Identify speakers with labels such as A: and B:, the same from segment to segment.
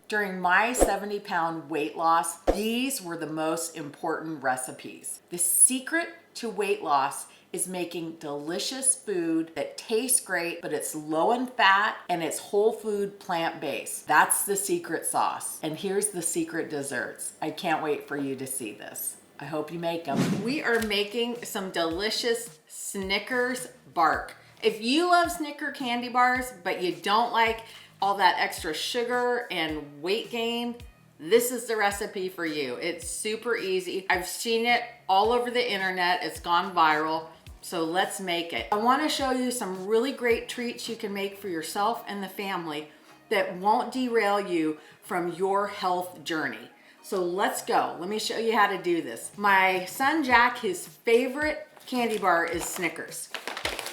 A: During my 70-pound weight loss, these were the most important recipes. The secret to weight loss is making delicious food that tastes great, but it's low in fat and it's whole food plant-based. That's the secret sauce. And here's the secret desserts. I can't wait for you to see this. I hope you make them. We are making some delicious Snickers bark. If you love Snicker candy bars, but you don't like all that extra sugar and weight gain, this is the recipe for you. It's super easy. I've seen it all over the internet. It's gone viral. So let's make it. I want to show you some really great treats you can make for yourself and the family that won't derail you from your health journey. So let's go. Let me show you how to do this. My son Jack, his favorite candy bar is Snickers.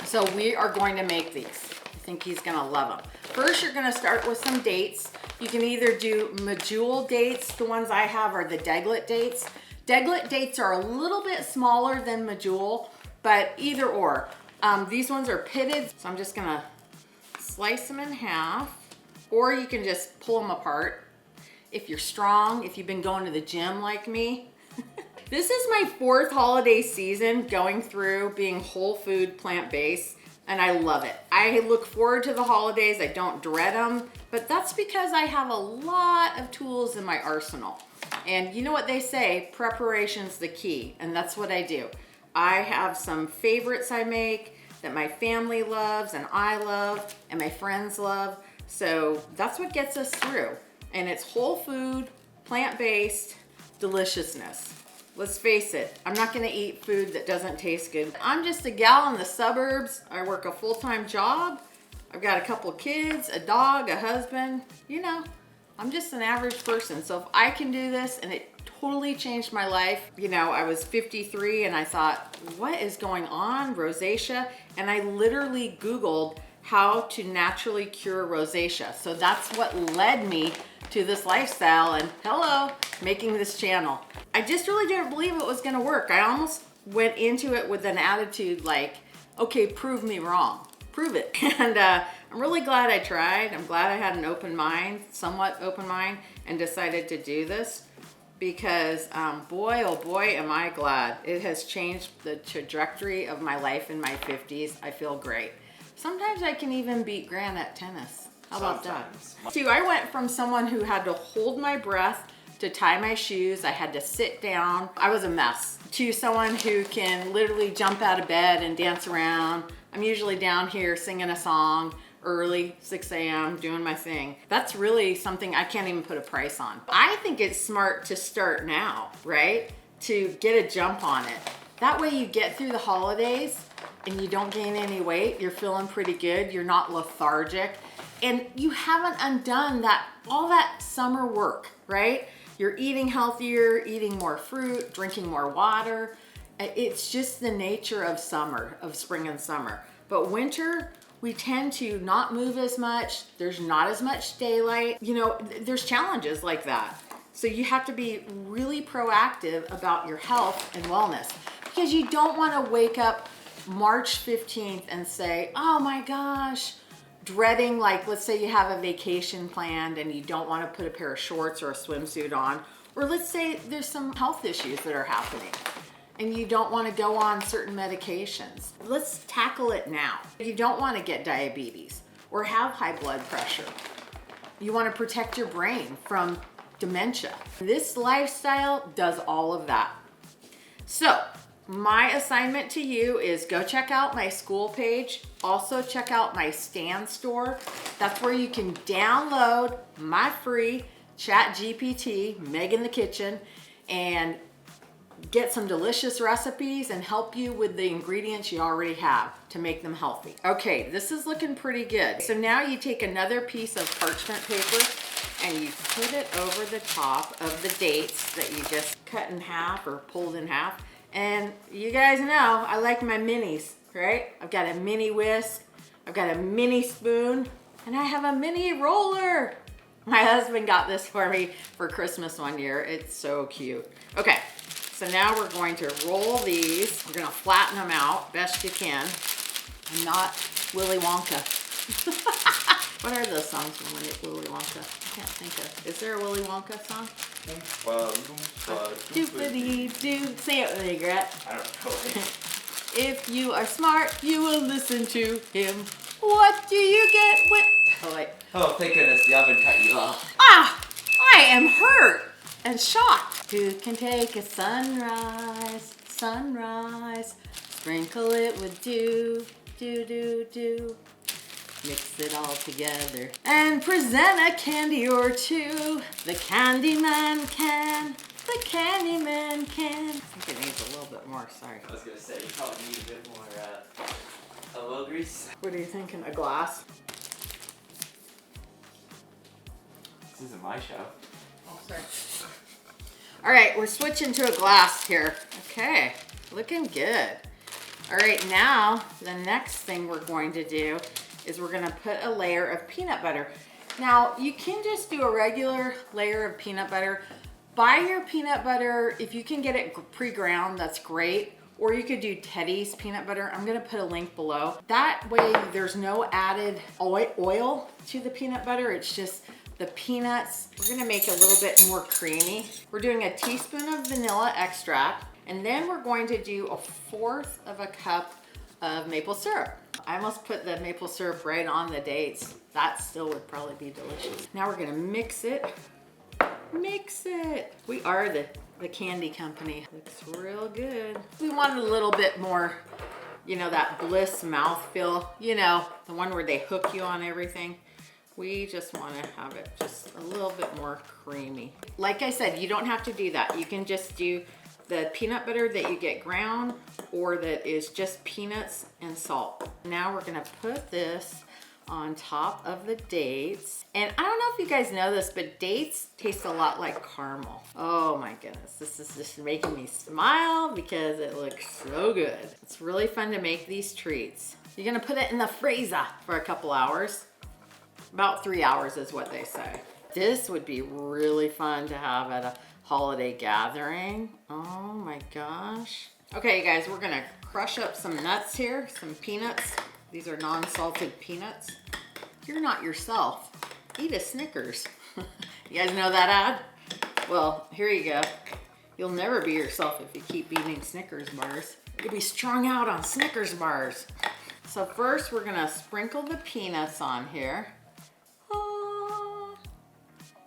A: So we are going to make these. I think he's gonna love them. First, you're gonna start with some dates. You can either do medjool dates. The ones I have are the deglet dates. Deglet dates are a little bit smaller than medjool, but either or. These ones are pitted, so I'm just gonna slice them in half, or you can just pull them apart. If you're strong, if you've been going to the gym like me. This is my 4th holiday season going through being whole food plant-based, and I love it. I look forward to the holidays. I don't dread them, but that's because I have a lot of tools in my arsenal. And you know what they say, preparation's the key, and that's what I do. I have some favorites I make that my family loves and I love and my friends love. So that's what gets us through. And it's whole food, plant-based deliciousness. Let's face it, I'm not gonna eat food that doesn't taste good. I'm just a gal in the suburbs. I work a full-time job. I've got a couple of kids, a dog, a husband. You know, I'm just an average person. So if I can do this, and it totally changed my life. You know, I was 53 and I thought, what is going on? Rosacea. And I literally Googled how to naturally cure rosacea. So that's what led me to this lifestyle and hello, making this channel. I just really didn't believe it was gonna work. I almost went into it with an attitude like, okay, prove me wrong, prove it. And I'm really glad I tried. I'm glad I had an open mind, somewhat open mind, and decided to do this because boy, oh boy, am I glad. It has changed the trajectory of my life in my 50s. I feel great. Sometimes I can even beat Grant at tennis. How about that? See, I went from someone who had to hold my breath to tie my shoes. I had to sit down. I was a mess. To someone who can literally jump out of bed and dance around. I'm usually down here singing a song early, 6 a.m., doing my thing. That's really something I can't even put a price on. I think it's smart to start now, right? To get a jump on it. That way you get through the holidays and you don't gain any weight. You're feeling pretty good. You're not lethargic. And you haven't undone all that summer work, right? You're eating healthier, eating more fruit, drinking more water. It's just the nature of summer, of spring and summer. But winter, we tend to not move as much. There's not as much daylight. You know, there's challenges like that. So you have to be really proactive about your health and wellness because you don't want to wake up March 15th and say, oh my gosh, dreading, like, let's say you have a vacation planned and you don't want to put a pair of shorts or a swimsuit on, or let's say there's some health issues that are happening and you don't want to go on certain medications. Let's tackle it now. You don't want to get diabetes or have high blood pressure. You want to protect your brain from dementia. This lifestyle does all of that. So my assignment to you is go check out my school page. Also check out my Stan store. That's where you can download my free ChatGPT, Meg in the Kitchen, and get some delicious recipes and help you with the ingredients you already have to make them healthy. Okay, this is looking pretty good. So now you take another piece of parchment paper and you put it over the top of the dates that you just cut in half or pulled in half. And you guys know I like my minis, right? I've got a mini whisk, I've got a mini spoon, and I have a mini roller. My husband got this for me for Christmas one year. It's so cute. Okay, so now we're going to roll these. We're gonna flatten them out best you can. I'm not Willy Wonka. What are those songs from Willy Wonka? I can't think of. Is there a Willy Wonka song? Doopity-doo. Say it with me, Gret.
B: I don't know.
A: If you are smart, you will listen to him. What do you get when... Oh, wait.
B: Oh, thank goodness the oven cut you off.
A: Ah! I am hurt and shocked. Who can take a sunrise, sprinkle it with dew, do. Mix it all together and present a candy or two. The Candyman can. I think it needs a little bit more, sorry.
B: I was going to say, you probably need a bit more elbow grease.
A: What are you thinking, a glass?
B: This isn't my show.
A: Oh, sorry. All right, we're switching to a glass here. Okay, looking good. All right, now the next thing we're going to do is we're gonna put a layer of peanut butter. Now, you can just do a regular layer of peanut butter. Buy your peanut butter, if you can get it pre-ground, that's great. Or you could do Teddy's peanut butter. I'm gonna put a link below. That way there's no added oil to the peanut butter. It's just the peanuts. We're gonna make it a little bit more creamy. We're doing a teaspoon of vanilla extract, and then we're going to do 1/4 of a cup of maple syrup. I almost put the maple syrup right on the dates. That still would probably be delicious. Now we're gonna mix it. Mix it. We are the candy company. Looks real good. We want a little bit more, you know, that Bliss mouthfeel, you know, the one where they hook you on everything. We just want to have it just a little bit more creamy. Like I said, you don't have to do that. You can just do the peanut butter that you get ground or that is just peanuts and salt. Now we're gonna put this on top of the dates. And I don't know if you guys know this, but dates taste a lot like caramel. Oh my goodness, this is just making me smile because it looks so good. It's really fun to make these treats. You're gonna put it in the freezer for a couple hours. About 3 hours is what they say. This would be really fun to have at a holiday gathering. Oh my gosh. Okay, you guys, we're gonna crush up some nuts here, some peanuts. These are non-salted peanuts. You're not yourself. Eat a Snickers. You guys know that ad? Well, here you go. You'll never be yourself if you keep eating Snickers bars. You'll be strung out on Snickers bars. So first we're gonna sprinkle the peanuts on here. Oh,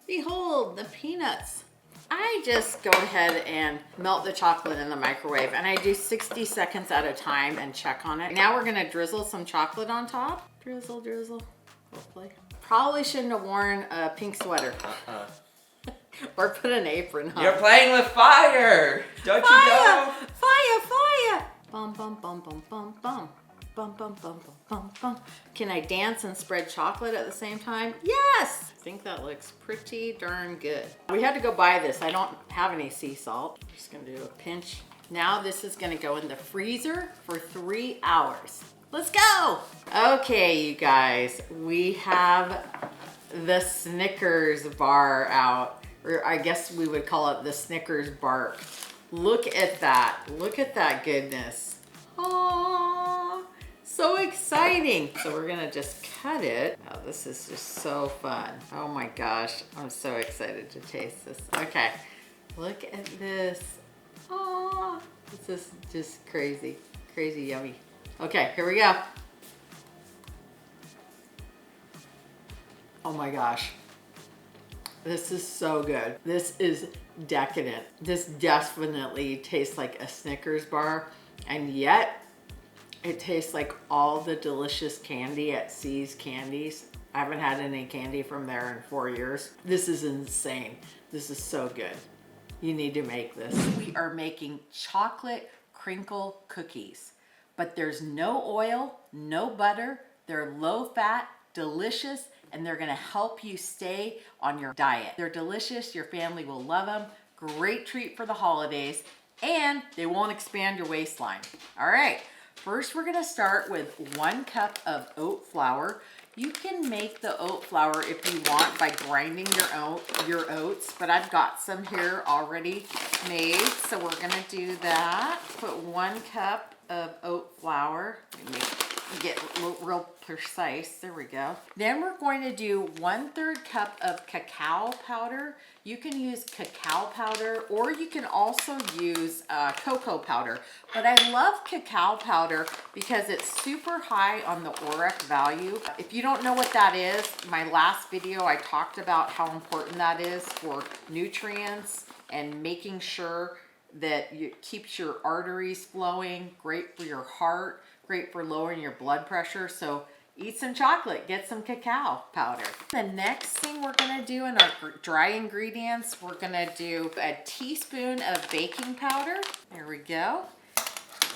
A: behold the peanuts. I just go ahead and melt the chocolate in the microwave, and I do 60 seconds at a time and check on it. Now we're gonna drizzle some chocolate on top. Drizzle, drizzle, hopefully. Probably shouldn't have worn a pink sweater. Or put an apron on.
B: You're playing with fire! Don't you know?
A: Fire! Bum, bum, bum, bum, bum, bum. Bum, bum, bum, bum, bum, bum. Can I dance and spread chocolate at the same time? Yes! I think that looks pretty darn good. We had to go buy this. I don't have any sea salt. I'm just gonna do a pinch. Now this is gonna go in the freezer for 3 hours. Let's go! Okay, you guys, we have the Snickers bar out. Or I guess we would call it the Snickers bark. Look at that. Look at that goodness. Oh, so exciting. So we're gonna just cut it. Oh, this is just so fun. Oh my gosh, I'm so excited to taste this. Okay, look at this. Oh, this is just crazy, crazy yummy. Okay, here we go. Oh my gosh. This is so good. This is decadent. This definitely tastes like a Snickers bar, and yet it tastes like all the delicious candy at C's Candies. I haven't had any candy from there in 4 years. This is insane. This is so good. You need to make this. We are making chocolate crinkle cookies, but there's no oil, no butter. They're low fat, delicious, and they're gonna help you stay on your diet. They're delicious, your family will love them. Great treat for the holidays, and they won't expand your waistline. All right, first we're gonna start with 1 cup of oat flour. You can make the oat flour if you want by grinding your oats, but I've got some here already made, so we're gonna do that. Put 1 cup of oat flour. Let me make get real precise. There we go. Then we're going to do 1/3 cup of cacao powder. You can use cacao powder or you can also use cocoa powder. But I love cacao powder because it's super high on the ORAC value. If you don't know what that is, my last video I talked about how important that is for nutrients and making sure that it keeps your arteries flowing, great for your heart, great for lowering your blood pressure. So eat some chocolate, get some cacao powder. The next thing we're gonna do in our dry ingredients, we're gonna do a teaspoon of baking powder. There we go.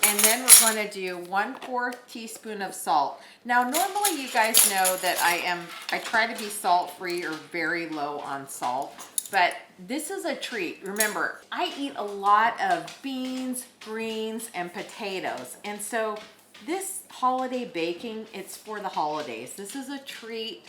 A: And then we're gonna do 1/4 teaspoon of salt. Now, normally you guys know that I try to be salt-free or very low on salt. But this is a treat. Remember, I eat a lot of beans, greens, and potatoes. And so this holiday baking, it's for the holidays. This is a treat.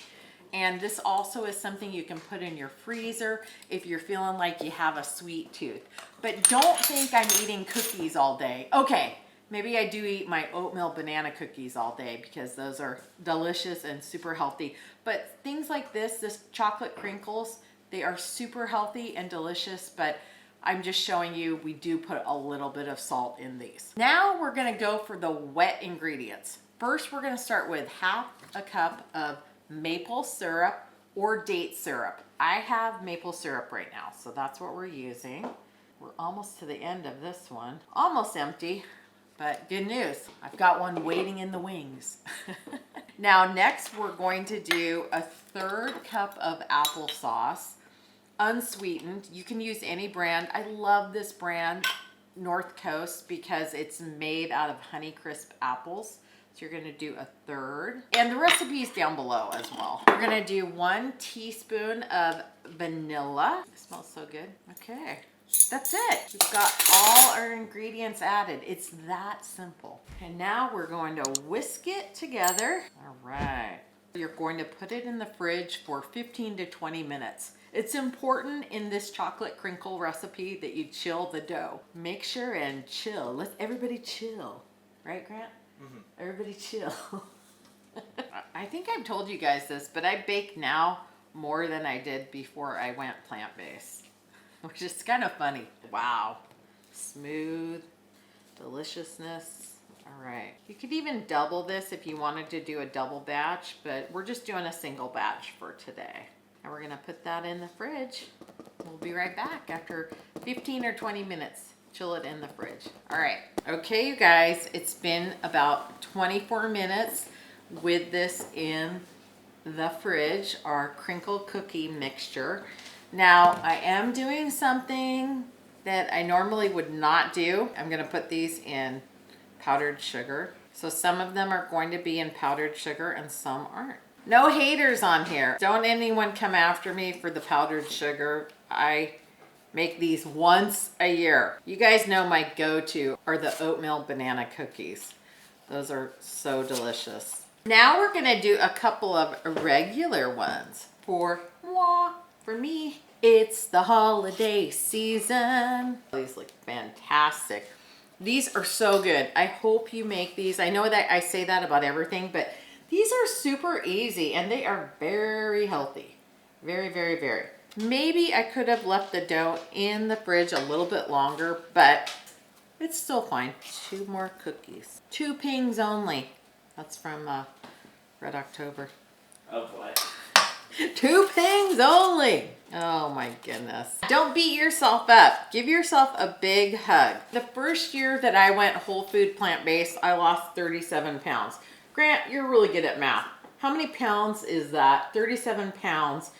A: And this also is something you can put in your freezer if you're feeling like you have a sweet tooth. But don't think I'm eating cookies all day. Okay, maybe I do eat my oatmeal banana cookies all day because those are delicious and super healthy. But things like this chocolate crinkles, they are super healthy and delicious, but I'm just showing you we do put a little bit of salt in these. Now we're gonna go for the wet ingredients. First, we're gonna start with 1/2 cup of maple syrup or date syrup. I have maple syrup right now, so that's what we're using. We're almost to the end of this one. Almost empty, but good news. I've got one waiting in the wings. Now, next we're going to do 1/3 cup of applesauce. Unsweetened. You can use any brand. I love this brand, North Coast, because it's made out of Honeycrisp apples. So you're gonna do 1/3. And the recipe is down below as well. We're gonna do 1 teaspoon of vanilla. It smells so good. Okay, that's it. We've got all our ingredients added. It's that simple. And now we're going to whisk it together. All right. You're going to put it in the fridge for 15 to 20 minutes. It's important in this chocolate crinkle recipe that you chill the dough. Make sure and chill. Let everybody chill. Right, Grant? Mm-hmm. Everybody chill. I think I've told you guys this, but I bake now more than I did before I went plant-based, which is kind of funny. Wow. Smooth deliciousness. All right. You could even double this if you wanted to do a double batch, but we're just doing a single batch for today. And we're gonna put that in the fridge. We'll be right back after 15 or 20 minutes. Chill it in the fridge. All right. Okay, you guys, it's been about 24 minutes with this in the fridge, our crinkle cookie mixture. Now, I am doing something that I normally would not do. I'm gonna put these in powdered sugar. So some of them are going to be in powdered sugar and some aren't. No haters on here. Don't anyone come after me for the powdered sugar. I make these once a year. You guys know my go-to are the oatmeal banana cookies. Those are so delicious. Now we're gonna do a couple of regular ones. For me, it's the holiday season. These look fantastic. These are so good. I hope you make these. I know that I say that about everything, but these are super easy and they are very healthy. Very, very, very. Maybe I could have left the dough in the fridge a little bit longer, but it's still fine. 2 more cookies. 2 pings only. That's from Red October.
B: Oh boy.
A: 2 pings only. Oh my goodness. Don't beat yourself up. Give yourself a big hug. The first year that I went whole food plant-based, I lost 37 pounds. Grant, you're really good at math. How many pounds is that? 37 pounds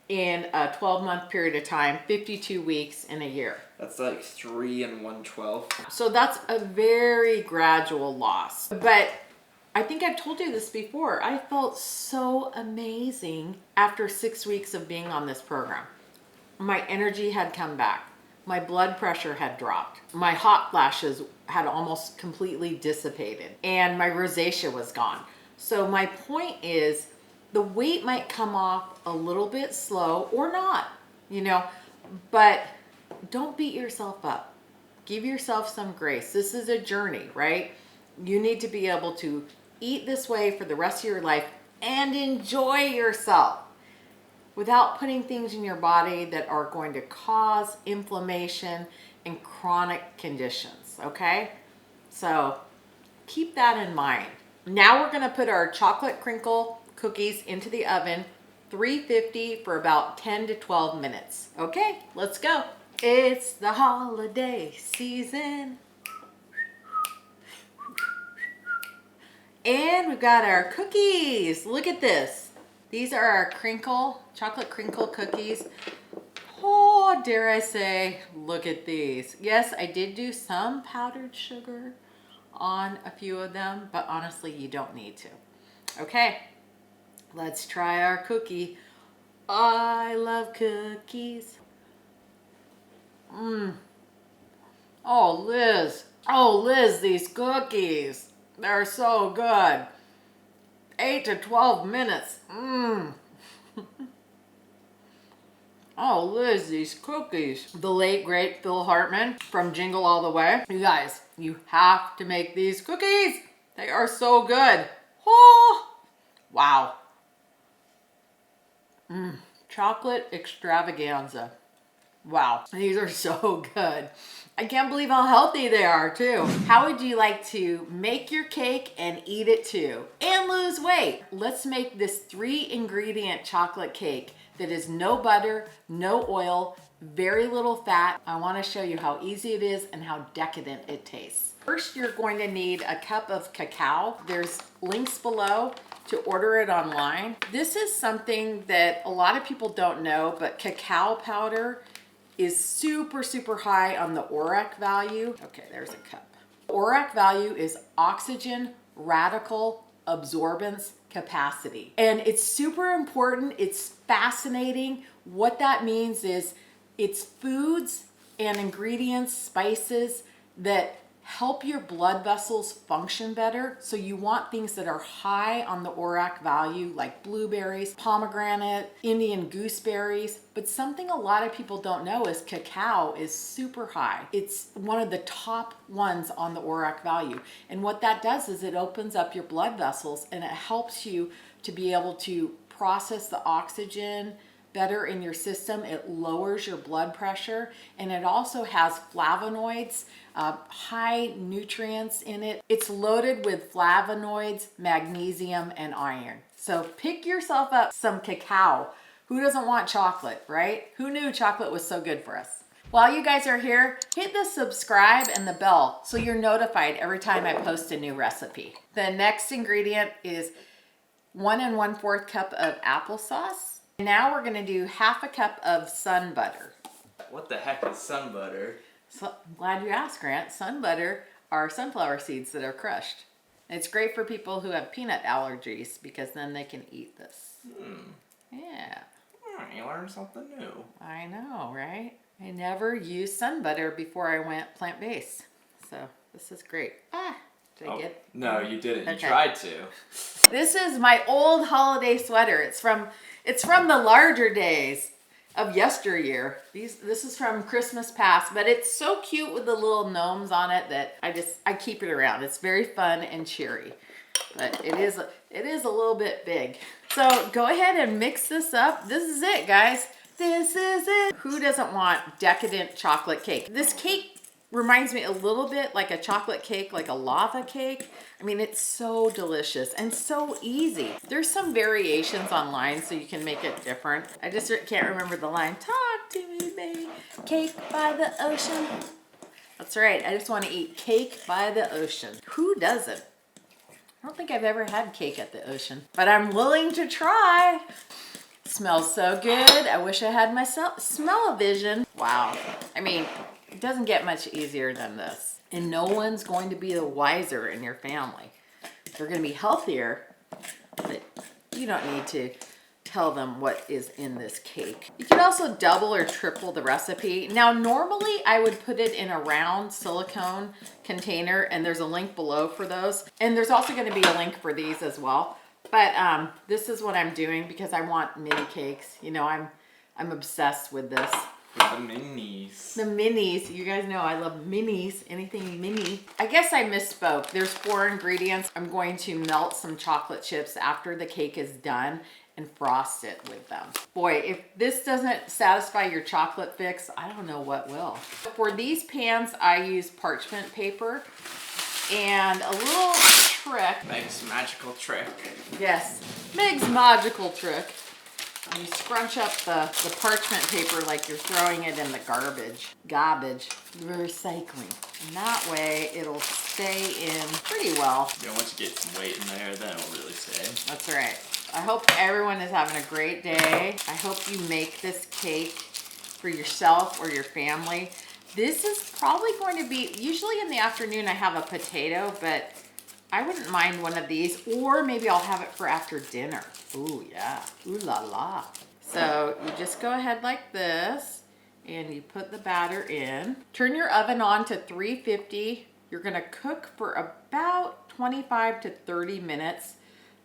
A: in a 12-month period of time, 52 weeks in a year.
B: That's like 3 and 1/12.
A: So that's a very gradual loss. But I think I've told you this before. I felt so amazing after 6 weeks of being on this program. My energy had come back. My blood pressure had dropped. My hot flashes had almost completely dissipated. And my rosacea was gone. So my point is, the weight might come off a little bit slow or not, you know, but don't beat yourself up. Give yourself some grace. This is a journey, right? You need to be able to Eat this way for the rest of your life and enjoy yourself without putting things in your body that are going to cause inflammation and chronic conditions, okay? So keep that in mind. Now we're gonna put our chocolate crinkle cookies into the oven, 350 for about 10 to 12 minutes. Okay, let's go. It's the holiday season. And we've got our cookies. Look at this. These are our chocolate crinkle cookies. Oh, dare I say, look at these. Yes, I did do some powdered sugar on a few of them, but honestly, you don't need to. Okay, let's try our cookie. I love cookies. Oh, Liz, these cookies. They're so good. 8 to 12 minutes. Oh, Liz, these cookies. The late, great Phil Hartman from Jingle All the Way. You guys, you have to make these cookies. They are so good. Oh, wow. Chocolate extravaganza. Wow, these are so good. I can't believe how healthy they are too. How would you like to make your cake and eat it too and lose weight? Let's make this 3-ingredient chocolate cake that is no butter, no oil, very little fat. I want to show you how easy it is and how decadent it tastes. First, you're going to need a cup of cacao. There's links below to order it online. This is something that a lot of people don't know, but cacao powder is super, super high on the ORAC value. Okay, there's a cup. ORAC value is oxygen radical absorbance capacity. And it's super important. It's fascinating. What that means is it's foods and ingredients, spices that help your blood vessels function better. So you want things that are high on the ORAC value, like blueberries, pomegranate, Indian gooseberries. But something a lot of people don't know is cacao is super high. It's one of the top ones on the ORAC value. And what that does is it opens up your blood vessels and it helps you to be able to process the oxygen better in your system. It lowers your blood pressure, and it also has flavonoids, high nutrients in it. It's loaded with flavonoids, magnesium, and iron. So pick yourself up some cacao. Who doesn't want chocolate, right? Who knew chocolate was so good for us? While you guys are here, hit the subscribe and the bell so you're notified every time I post a new recipe. The next ingredient is 1 1/4 cup of applesauce. Now we're gonna do half a cup of sun butter.
B: What the heck is sun butter?
A: So, I'm glad you asked, Grant. Sun butter are sunflower seeds that are crushed. It's great for people who have peanut allergies because then they can eat this. Yeah.
B: You learned something new.
A: I know, right? I never used sun butter before I went plant-based. So this is great. Did I get?
B: No, you didn't.
A: Okay.
B: You tried to.
A: This is my old holiday sweater. It's from the larger days of yesteryear. This is from Christmas past, but it's so cute with the little gnomes on it that I keep it around. It's very fun and cheery, but it is a little bit big. So go ahead and mix this up. This is it, guys. This is it. Who doesn't want decadent chocolate cake? This cake reminds me a little bit like a chocolate cake, like a lava cake. I mean, it's so delicious and so easy. There's some variations online so you can make it different. I just can't remember the line. Talk to me, baby. Cake by the ocean. That's right. I just want to eat cake by the ocean. Who doesn't? I don't think I've ever had cake at the ocean, but I'm willing to try. It smells so good. I wish I had my smell-o-vision. Wow. I mean, it doesn't get much easier than this. And no one's going to be the wiser in your family. They're going to be healthier, but you don't need to tell them what is in this cake. You can also double or triple the recipe. Now, normally I would put it in a round silicone container, and there's a link below for those. And there's also going to be a link for these as well. But this is what I'm doing because I want mini cakes. You know, I'm obsessed with this.
B: With the minis.
A: The minis. You guys know I love minis. Anything mini. I guess I misspoke. There's 4 ingredients. I'm going to melt some chocolate chips after the cake is done and frost it with them. Boy, if this doesn't satisfy your chocolate fix, I don't know what will. For these pans, I use parchment paper and a little trick.
B: Meg's magical trick.
A: Yes, Meg's magical trick. You scrunch up the parchment paper like you're throwing it in the garbage, recycling. And that way it'll stay in pretty well.
B: Yeah, once you get some weight in there, then it'll really stay.
A: That's right. I hope everyone is having a great day. I hope you make this cake for yourself or your family. This is probably going to be, usually in the afternoon I have a potato, but I wouldn't mind one of these, or maybe I'll have it for after dinner. Ooh, yeah. Ooh la la. So you just go ahead like this, and you put the batter in. Turn your oven on to 350. You're gonna cook for about 25 to 30 minutes.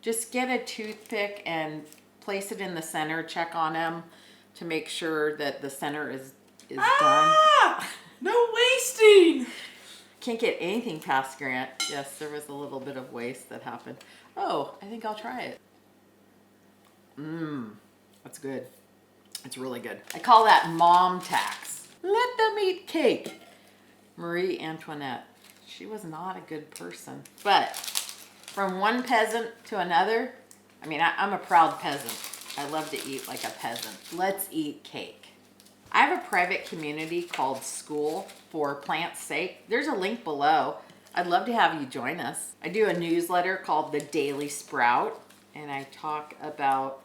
A: Just get a toothpick and place it in the center. Check on them to make sure that the center is done.
B: No wasting!
A: Can't get anything past Grant. Yes, there was a little bit of waste that happened. Oh, I think I'll try it. That's good. It's really good. I call that mom tax. Let them eat cake. Marie Antoinette. She was not a good person. But from one peasant to another, I mean, I'm a proud peasant. I love to eat like a peasant. Let's eat cake. I have a private community called School for Plants' Sake. There's a link below. I'd love to have you join us. I do a newsletter called The Daily Sprout, and I talk about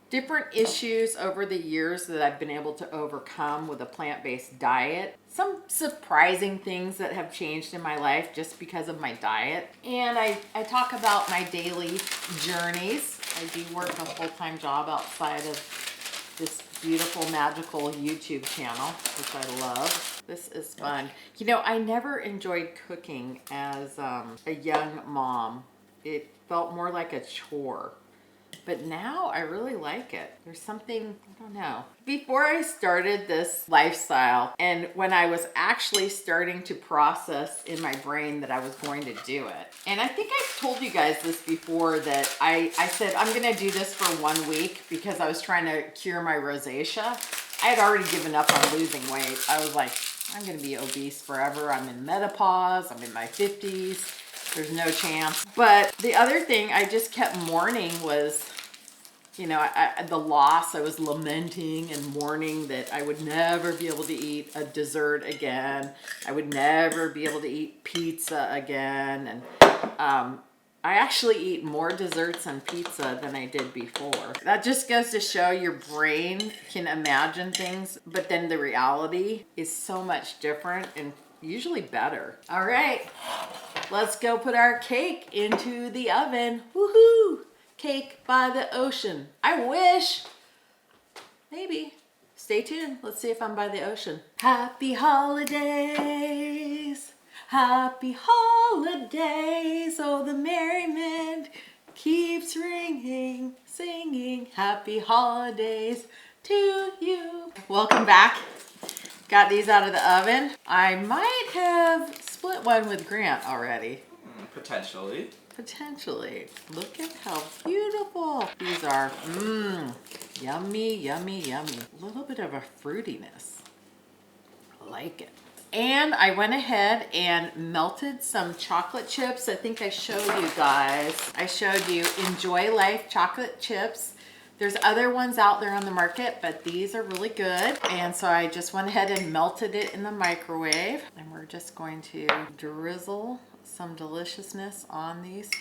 A: different issues over the years that I've been able to overcome with a plant-based diet. Some surprising things that have changed in my life just because of my diet. And I talk about my daily journeys. I do work a full-time job outside of this beautiful, magical YouTube channel, which I love. This is fun. You know, I never enjoyed cooking as a young mom. It felt more like a chore. But now I really like it. There's something, I don't know. Before I started this lifestyle, and when I was actually starting to process in my brain that I was going to do it, and I think I've told you guys this before, that I said I'm gonna do this for 1 week because I was trying to cure my rosacea. I had already given up on losing weight. I was like, I'm gonna be obese forever. I'm in menopause, I'm in my 50s. There's no chance. But the other thing I just kept mourning was, you know, the loss. I was lamenting and mourning that I would never be able to eat a dessert again. I would never be able to eat pizza again. And I actually eat more desserts and pizza than I did before. That just goes to show your brain can imagine things, but then the reality is so much different and usually better. All right, let's go put our cake into the oven. Woohoo! Cake by the ocean. I wish. Maybe. Stay tuned. Let's see if I'm by the ocean. Happy holidays. Happy holidays. Oh, the merriment keeps ringing, singing. Happy holidays to you. Welcome back. Got these out of the oven. I might have split one with Grant already.
B: Potentially.
A: Potentially. Look at how beautiful these are. Yummy, yummy, yummy. A little bit of a fruitiness. I like it. And I went ahead and melted some chocolate chips. I think I showed you guys. I showed you Enjoy Life chocolate chips. There's other ones out there on the market, but these are really good. And so I just went ahead and melted it in the microwave. And we're just going to drizzle some deliciousness on these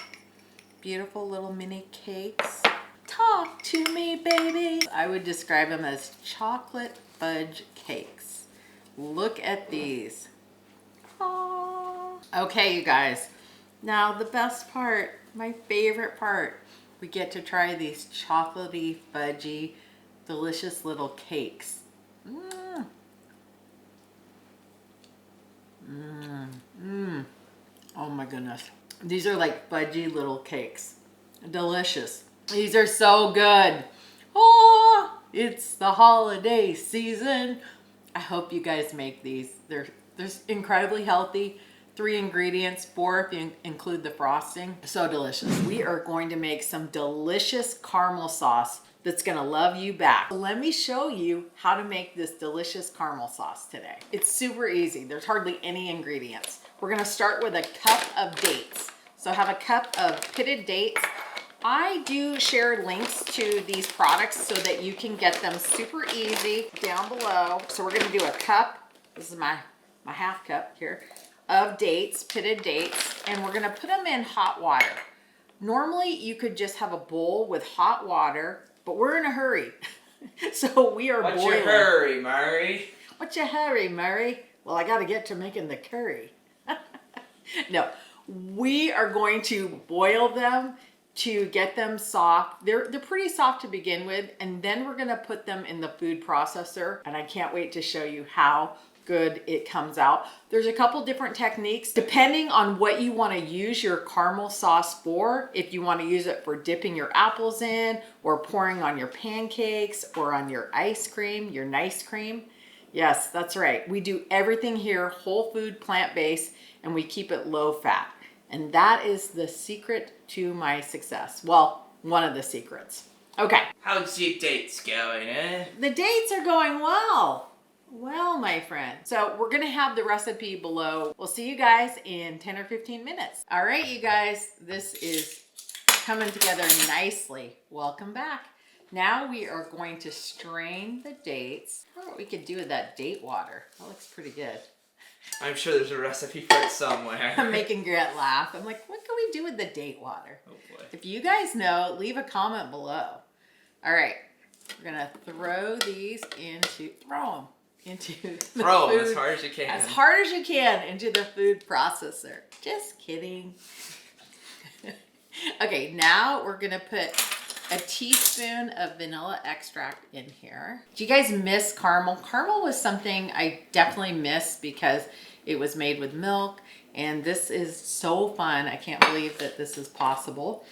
A: beautiful little mini cakes. Talk to me, baby. I would describe them as chocolate fudge cakes. Look at these. Aww. Okay, you guys. Now the best part, my favorite part, we get to try these chocolatey, fudgy, delicious little cakes. Oh my goodness. These are like fudgy little cakes. Delicious. These are so good. Oh, it's the holiday season. I hope you guys make these. They're incredibly healthy. 3 ingredients, 4 if you include the frosting. So delicious. We are going to make some delicious caramel sauce that's gonna love you back. Let me show you how to make this delicious caramel sauce today. It's super easy. There's hardly any ingredients. We're gonna start with a cup of dates. So have a cup of pitted dates. I do share links to these products so that you can get them super easy down below. So we're gonna do a cup, this is my half cup here, of dates, pitted dates, and we're gonna put them in hot water. Normally you could just have a bowl with hot water, but we're in a hurry. So we are boiling.
B: What's your hurry, Murray?
A: What's your hurry, Murray? Well, I gotta get to making the curry. No, we are going to boil them to get them soft. They're pretty soft to begin with, and then we're gonna put them in the food processor, and I can't wait to show you how good it comes out. There's a couple different techniques depending on what you want to use your caramel sauce for. If you want to use it for dipping your apples in, or pouring on your pancakes, or on your ice cream, your nice cream. Yes, that's right. We do everything here whole food, plant-based, and we keep it low fat. And that is the secret to my success. Well, one of the secrets. Okay.
B: How's your dates going, eh?
A: The dates are going well. Well, my friend. So we're gonna have the recipe below. We'll see you guys in 10 or 15 minutes. All right, you guys, this is coming together nicely. Welcome back. Now we are going to strain the dates. I wonder what we could do with that date water. That looks pretty good.
B: I'm sure there's a recipe for it somewhere.
A: I'm making Grant laugh. I'm like, what can we do with the date water?
B: Oh boy.
A: If you guys know, leave a comment below. All right, we're gonna throw these into, throw them
B: as hard as you can.
A: As hard as you can into the food processor. Just kidding. Okay, now we're gonna put a teaspoon of vanilla extract in here. Do you guys miss caramel? Caramel was something I definitely miss because it was made with milk, and this is so fun. I can't believe that this is possible.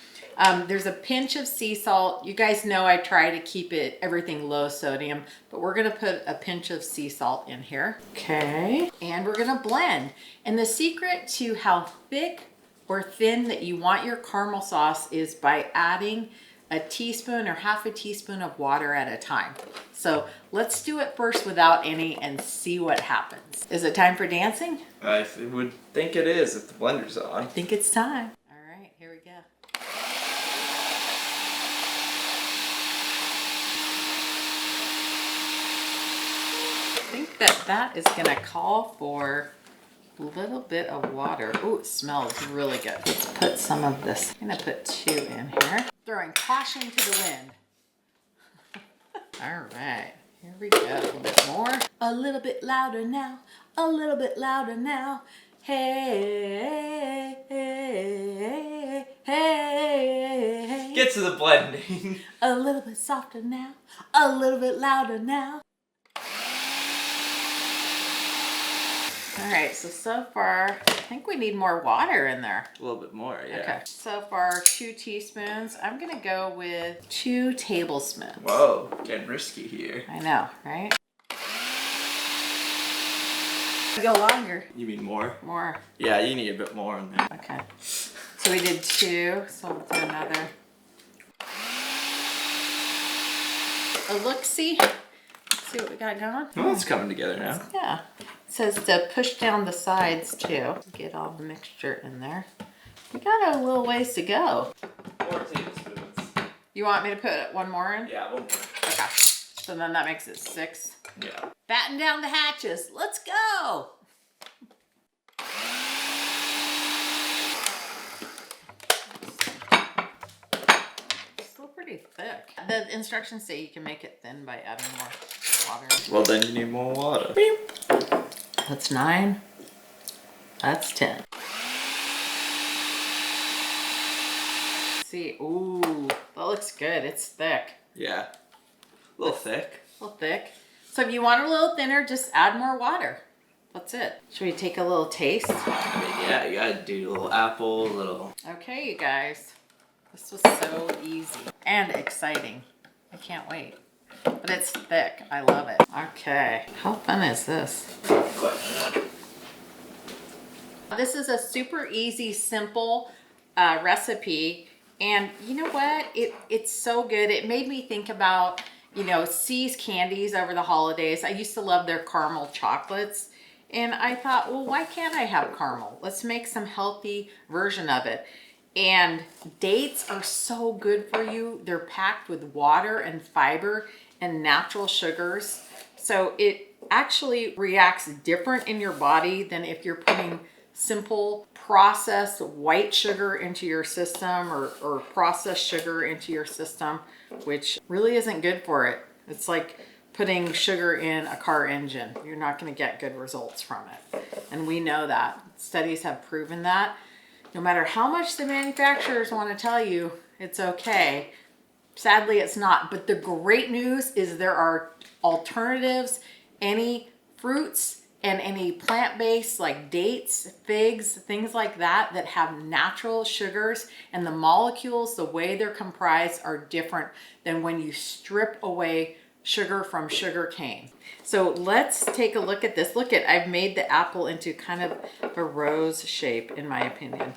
A: There's a pinch of sea salt. You guys know I try to keep everything low sodium, but we're gonna put a pinch of sea salt in here. Okay, and we're gonna blend. And the secret to how thick or thin that you want your caramel sauce is by adding a teaspoon or half a teaspoon of water at a time. So let's do it first without any and see what happens. Is it time for dancing?
B: I would think it is if the blender's on.
A: I think it's time. All right, here we go. I think that is gonna call for a little bit of water. Ooh, it smells really good. Let's put some of this. I'm gonna put 2 in here. Throwing caution to the wind. All right, here we go. A little bit more. A little bit louder now. A little bit louder now. Hey, hey, hey, hey.
B: Get to the blending.
A: A little bit softer now. A little bit louder now. All right, so far, I think we need more water in there.
B: A little bit more, yeah.
A: Okay, so far 2 teaspoons. I'm gonna go with 2 tablespoons.
B: Whoa, getting risky here.
A: I know, right? Go longer.
B: You mean more?
A: More.
B: Yeah, you need a bit more in there.
A: Okay. So we did 2, so we'll do another. A look-see. See what we got going?
B: Well, it's coming together now.
A: Yeah. It says to push down the sides too. Get all the mixture in there. We got a little ways to go.
B: 4 tablespoons.
A: You want me to put 1 more in?
B: Yeah, 1 more.
A: Okay. So then that makes it 6.
B: Yeah.
A: Batten down the hatches. Let's go. Still pretty thick. The instructions say you can make it thin by adding more water.
B: Well, then you need more water.
A: Beep. That's 9. That's 10. See, ooh, that looks good. It's thick.
B: Yeah. A little thick.
A: A little thick. So if you want it a little thinner, just add more water. That's it. Should we take a little taste?
B: Yeah, you gotta do a little apple, a little...
A: Okay, you guys. This was so easy and exciting. I can't wait. but it's thick. I love it. Okay, how fun is this? This is a super easy, simple recipe. And you know what? It's so good. It made me think about, C's Candies over the holidays. I used to love their caramel chocolates. And I thought, well, why can't I have caramel? Let's make some healthy version of it. And dates are so good for you. They're packed with water and fiber and natural sugars. So it actually reacts different in your body than if you're putting simple processed white sugar into your system or processed sugar into your system, which really isn't good for it. It's like putting sugar in a car engine. You're not going to get good results from it. And we know that. Studies have proven that. No matter how much the manufacturers want to tell you it's okay, sadly it's not. But the great news is there are alternatives. Any fruits and any plant-based like dates, figs, things like that have natural sugars, and the molecules, the way they're comprised, are different than when you strip away sugar from sugar cane. So let's take a look at this. I've made the apple into kind of a rose shape, in my opinion.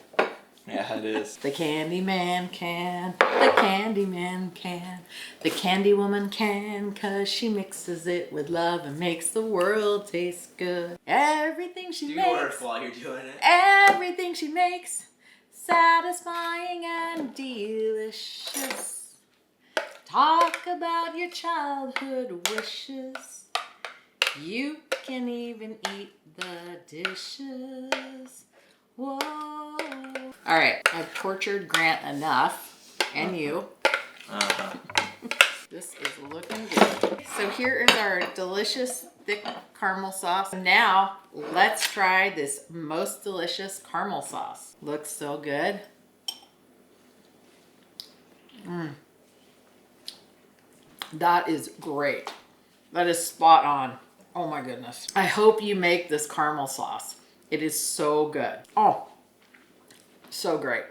B: Yeah, it is.
A: The candy man can, the candy man can, the candy woman can, 'cause she mixes it with love and makes the world taste good. Everything she makes.
B: Do work while you're doing it.
A: Everything she makes, satisfying and delicious. Talk about your childhood wishes. You can even eat the dishes. Whoa. All right, I've tortured Grant enough, and you. This is looking good. So here is our delicious thick caramel sauce. Now let's try this most delicious caramel sauce. Looks so good. That is great. That is spot on. Oh my goodness. I hope you make this caramel sauce. It is so good. Oh, so great.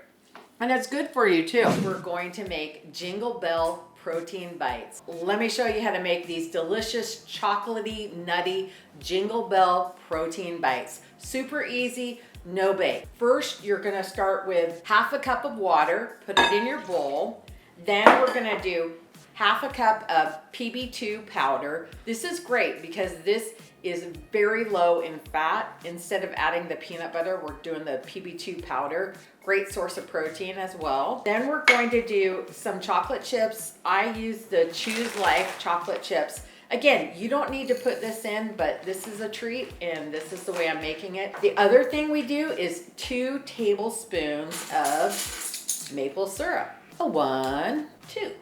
A: And it's good for you too. We're going to make Jingle Bell protein bites. Let me show you how to make these delicious chocolatey, nutty Jingle Bell protein bites. Super easy, no bake. First, you're gonna start with half a cup of water, put it in your bowl. Then we're gonna do half a cup of PB2 powder. This is great because this is very low in fat. Instead of adding the peanut butter, we're doing the PB2 powder. Great source of protein as well. Then we're going to do some chocolate chips. I use the Choose Life chocolate chips. Again, you don't need to put this in, but this is a treat and this is the way I'm making it. The other thing we do is 2 tablespoons of maple syrup. 1, 2.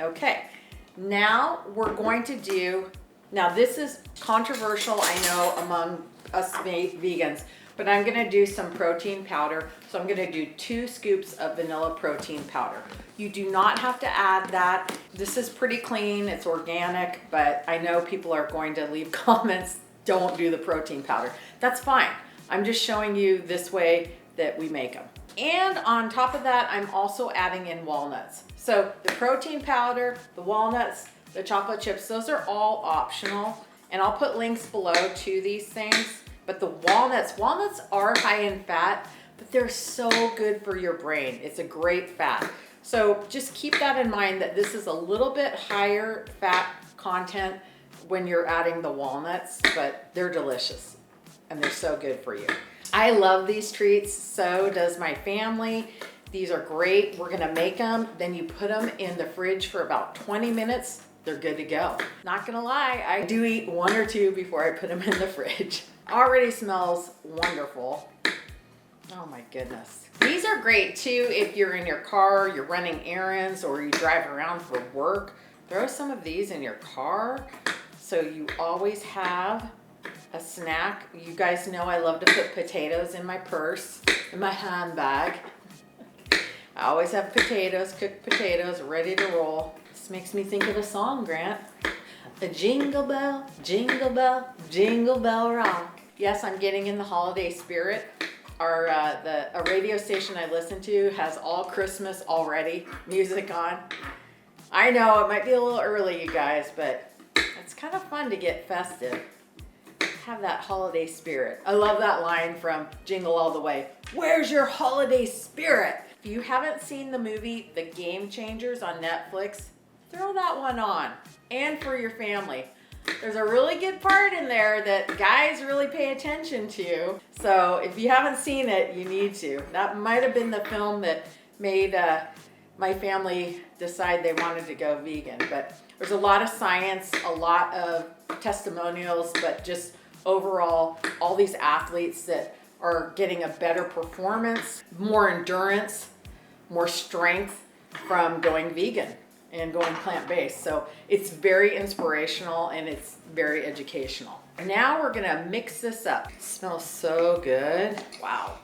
A: Okay, now we're going to do, now this is controversial, I know, among us vegans, but I'm gonna do some protein powder. So I'm gonna do 2 scoops of vanilla protein powder. You do not have to add that. This is pretty clean, it's organic, but I know people are going to leave comments, don't do the protein powder. That's fine. I'm just showing you this way that we make them. And on top of that, I'm also adding in walnuts. So the protein powder, the walnuts, the chocolate chips, those are all optional. And I'll put links below to these things. But the walnuts are high in fat, but they're so good for your brain. It's a great fat. So just keep that in mind that this is a little bit higher fat content when you're adding the walnuts, but they're delicious and they're so good for you. I love these treats, so does my family. These are great. We're gonna make them, then you put them in the fridge for about 20 minutes. They're good to go. Not gonna lie, I do eat 1 or 2 before I put them in the fridge. Already smells wonderful. Oh my goodness. These are great too if you're in your car, you're running errands, or you drive around for work. Throw some of these in your car so you always have a snack. You guys know I love to put potatoes in my purse, in my handbag. I always have potatoes, cooked potatoes, ready to roll. This makes me think of a song, Grant. A jingle bell, jingle bell, jingle bell rock. Yes, I'm getting in the holiday spirit. A radio station I listen to has all Christmas already music on. I know it might be a little early, you guys, but it's kind of fun to get festive. Have that holiday spirit. I love that line from Jingle All the Way. Where's your holiday spirit? If you haven't seen the movie The Game Changers on Netflix, throw that one on. And for your family. There's a really good part in there that guys really pay attention to. So if you haven't seen it, you need to. That might have been the film that made my family decide they wanted to go vegan. But there's a lot of science, a lot of testimonials, but just overall, all these athletes that are getting a better performance, more endurance, more strength from going vegan and going plant-based. So it's very inspirational and it's very educational. Now we're gonna mix this up. It smells so good. Wow.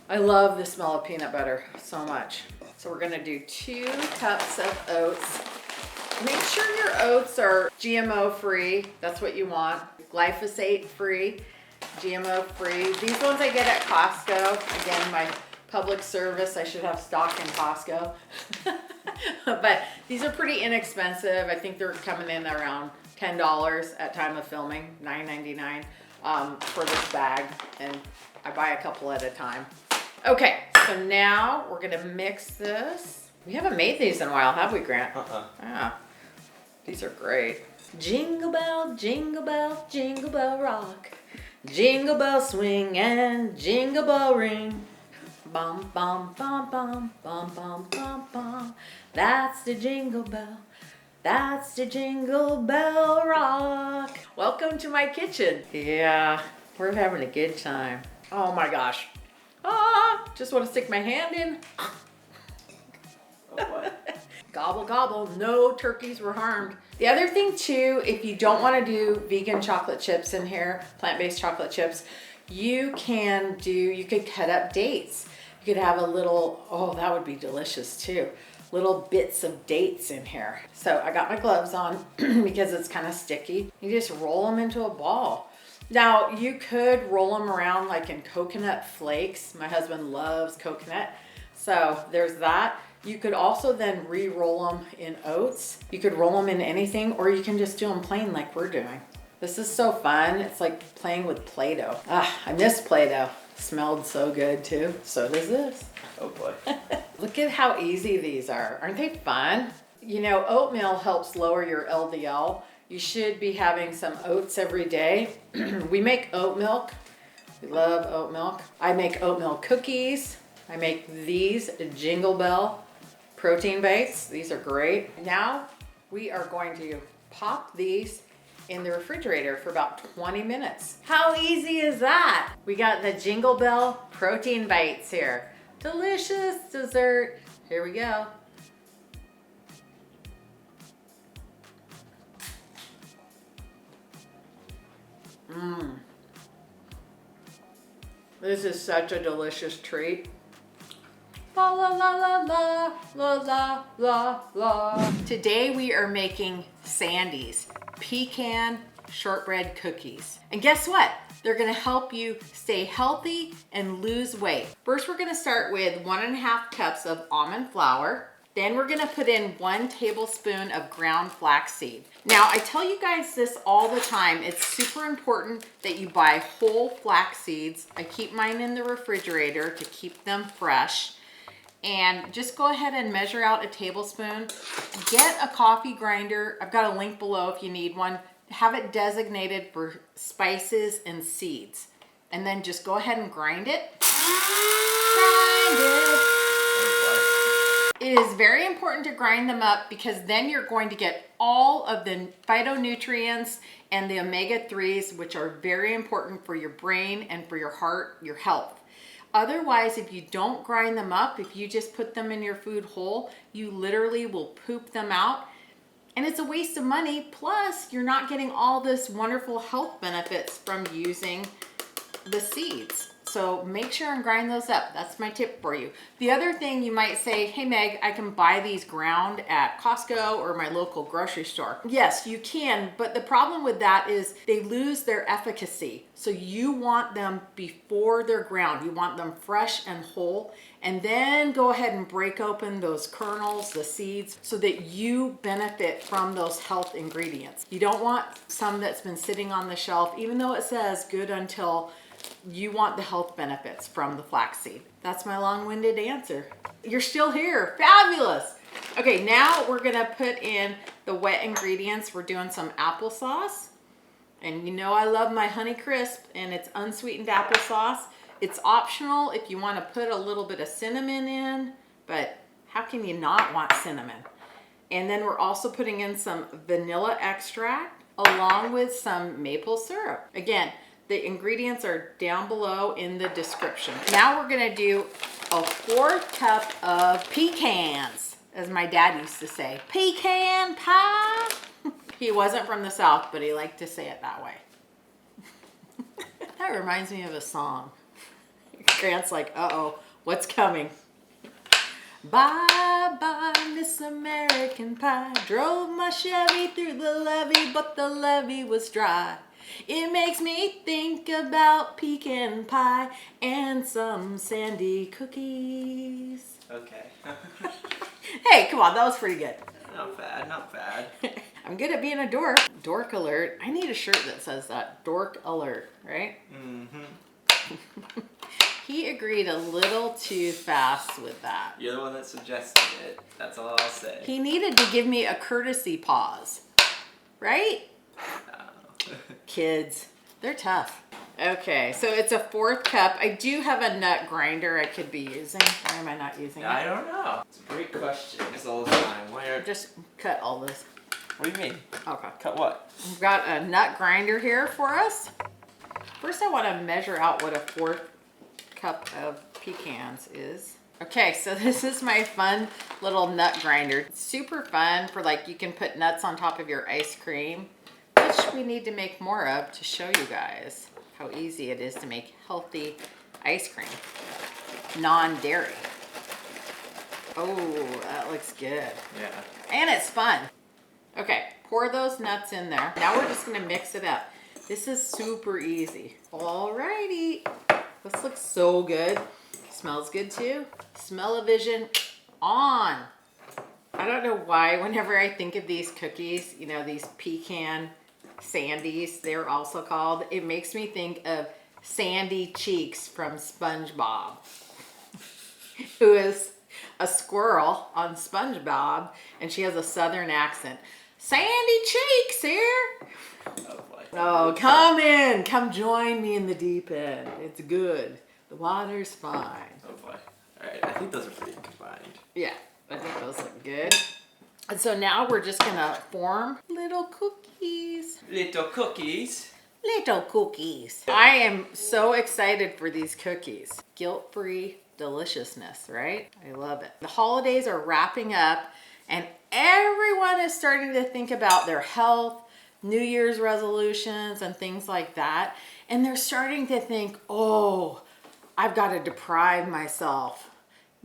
A: I love the smell of peanut butter so much. So we're gonna do 2 cups of oats. Make sure your oats are GMO free. That's what you want. Glyphosate free, GMO free. These ones I get at Costco. Again, my public service, I should have stock in Costco. But these are pretty inexpensive. I think they're coming in around $10 at time of filming, $9.99 for this bag. And I buy a couple at a time. Okay, so now we're gonna mix this. We haven't made these in a while, have we, Grant? Yeah, these are great. Jingle bell, jingle bell rock. Jingle bell swing and jingle bell ring. Bum, bum, bum, bum, bum, bum, bum, bum. That's the jingle bell. That's the jingle bell rock. Welcome to my kitchen. Yeah, we're having a good time. Oh my gosh. Just want to stick my hand in. Gobble, gobble. No turkeys were harmed. The other thing too, if you don't want to do vegan chocolate chips in here, plant-based chocolate chips, you could cut up dates. You could have a little, oh, that would be delicious too. Little bits of dates in here. So I got my gloves on because it's kind of sticky. You just roll them into a ball. Now you could roll them around like in coconut flakes. My husband loves coconut. So there's that. You could also then re-roll them in oats. You could roll them in anything, or you can just do them plain like we're doing. This is so fun. It's like playing with Play-Doh. I miss Play-Doh. Smelled so good too. So does this.
B: Oh boy.
A: Look at how easy these are. Aren't they fun? You know, oatmeal helps lower your LDL. You should be having some oats every day. We make oat milk. We love oat milk. I make oatmeal cookies. I make these Jingle Bell protein bites. These are great. Now we are going to pop these in the refrigerator for about 20 minutes. How easy is that? We got the Jingle Bell protein bites here. Delicious dessert. Here we go. This is such a delicious treat. La la la la la la la la la. Today we are making Sandy's pecan shortbread cookies. And guess what? They're gonna help you stay healthy and lose weight. First, we're gonna start with 1.5 cups of almond flour. Then we're gonna put in 1 tablespoon of ground flaxseed. Now, I tell you guys this all the time. It's super important that you buy whole flax seeds. I keep mine in the refrigerator to keep them fresh. And just go ahead and measure out a tablespoon. Get a coffee grinder. I've got a link below if you need one. Have it designated for spices and seeds. And then just go ahead and grind it. Grind it. It is very important to grind them up because then you're going to get all of the phytonutrients and the omega-3s, which are very important for your brain and for your heart, your health. Otherwise, if you don't grind them up, if you just put them in your food whole, you literally will poop them out. And it's a waste of money. Plus, you're not getting all this wonderful health benefits from using the seeds. So So make sure and grind those up. That's my tip for you. The other thing you might say, hey Meg, I can buy these ground at Costco or my local grocery store. Yes, you can, but the problem with that is they lose their efficacy. So you want them before they're ground. You want them fresh and whole, and then go ahead and break open those kernels, the seeds, so that you benefit from those health ingredients. You don't want some that's been sitting on the shelf, even though it says good until. You want the health benefits from the flaxseed. That's my long-winded answer. You're still here. Fabulous. Okay, now we're gonna put in the wet ingredients. We're doing some applesauce. And you know I love my Honey Crisp, and it's unsweetened applesauce. It's optional if you want to put a little bit of cinnamon in, but how can you not want cinnamon? And then we're also putting in some vanilla extract along with some maple syrup. Again, the ingredients are down below in the description. Now we're gonna do a 4th cup of pecans, as my dad used to say. Pecan pie. He wasn't from the South, but he liked to say it that way. That reminds me of a song. Grant's like, uh-oh, what's coming? Bye, bye, Miss American Pie. Drove my Chevy through the levee, but the levee was dry. It makes me think about pecan pie and some sandy cookies.
B: Okay.
A: Hey, come on, that was pretty good.
B: Not bad, not bad.
A: I'm good at being a dork. Dork alert. I need a shirt that says that. Dork alert, right?
B: Mm-hmm.
A: He agreed a little too fast with that.
B: You're the one that suggested it. That's all I'll say.
A: He needed to give me a courtesy pause, right? Kids, they're tough. Okay, so it's a 4th cup. I do have a nut grinder I could be using. Why am I not using it?
B: I don't know. It's a great question. It's all the time. Where?
A: Just cut all this.
B: What do you mean?
A: Okay.
B: Cut what?
A: We've got a nut grinder here for us. First, I want to measure out what a 4th cup of pecans is. Okay, so this is my fun little nut grinder. It's super fun for, like, you can put nuts on top of your ice cream, which we need to make more of to show you guys how easy it is to make healthy ice cream. Non-dairy. Oh, that looks good.
B: Yeah.
A: And it's fun. Okay, pour those nuts in there. Now we're just gonna mix it up. This is super easy. Alrighty. This looks so good. Smells good too. Smell-o-vision on. I don't know why, whenever I think of these cookies, you know, these pecan sandies, they're also called, it makes me think of Sandy Cheeks from SpongeBob, who is a squirrel on SpongeBob, and she has a southern accent. Sandy Cheeks here.
B: Oh boy.
A: Oh, come in. Come join me in the deep end. It's good. The water's fine.
B: Oh boy. Alright, I think those are pretty combined.
A: Yeah, I think those look good. And so now we're just gonna form little cookies.
B: Little cookies.
A: Little cookies. I am so excited for these cookies. Guilt-free deliciousness, right? I love it. The holidays are wrapping up and everyone is starting to think about their health, New Year's resolutions and things like that. And they're starting to think, oh, I've got to deprive myself.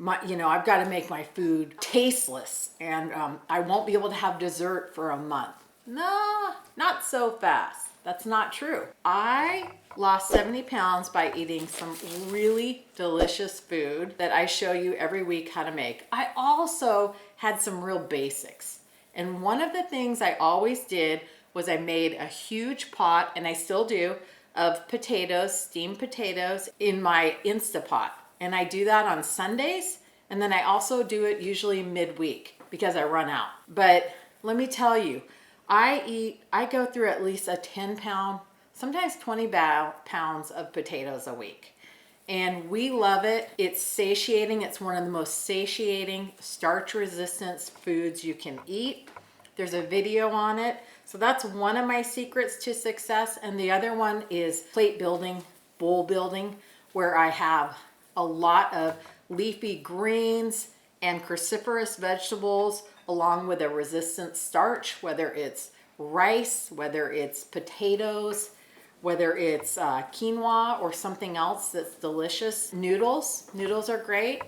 A: I've got to make my food tasteless and I won't be able to have dessert for a month. No, not so fast. That's not true. I lost 70 pounds by eating some really delicious food that I show you every week how to make. I also had some real basics. And one of the things I always did was I made a huge pot, and I still do, of potatoes, steamed potatoes, in my Instapot. And I do that on Sundays, and then I also do it usually midweek because I run out. But let me tell you, I go through at least a 10-pound, sometimes 20 pounds of potatoes a week. And we love it. It's satiating. It's one of the most satiating, starch-resistant foods you can eat. There's a video on it. So that's one of my secrets to success. And the other one is plate building, bowl building, where I have a lot of leafy greens and cruciferous vegetables along with a resistant starch, whether it's rice, whether it's potatoes, whether it's quinoa or something else that's delicious. Noodles are great.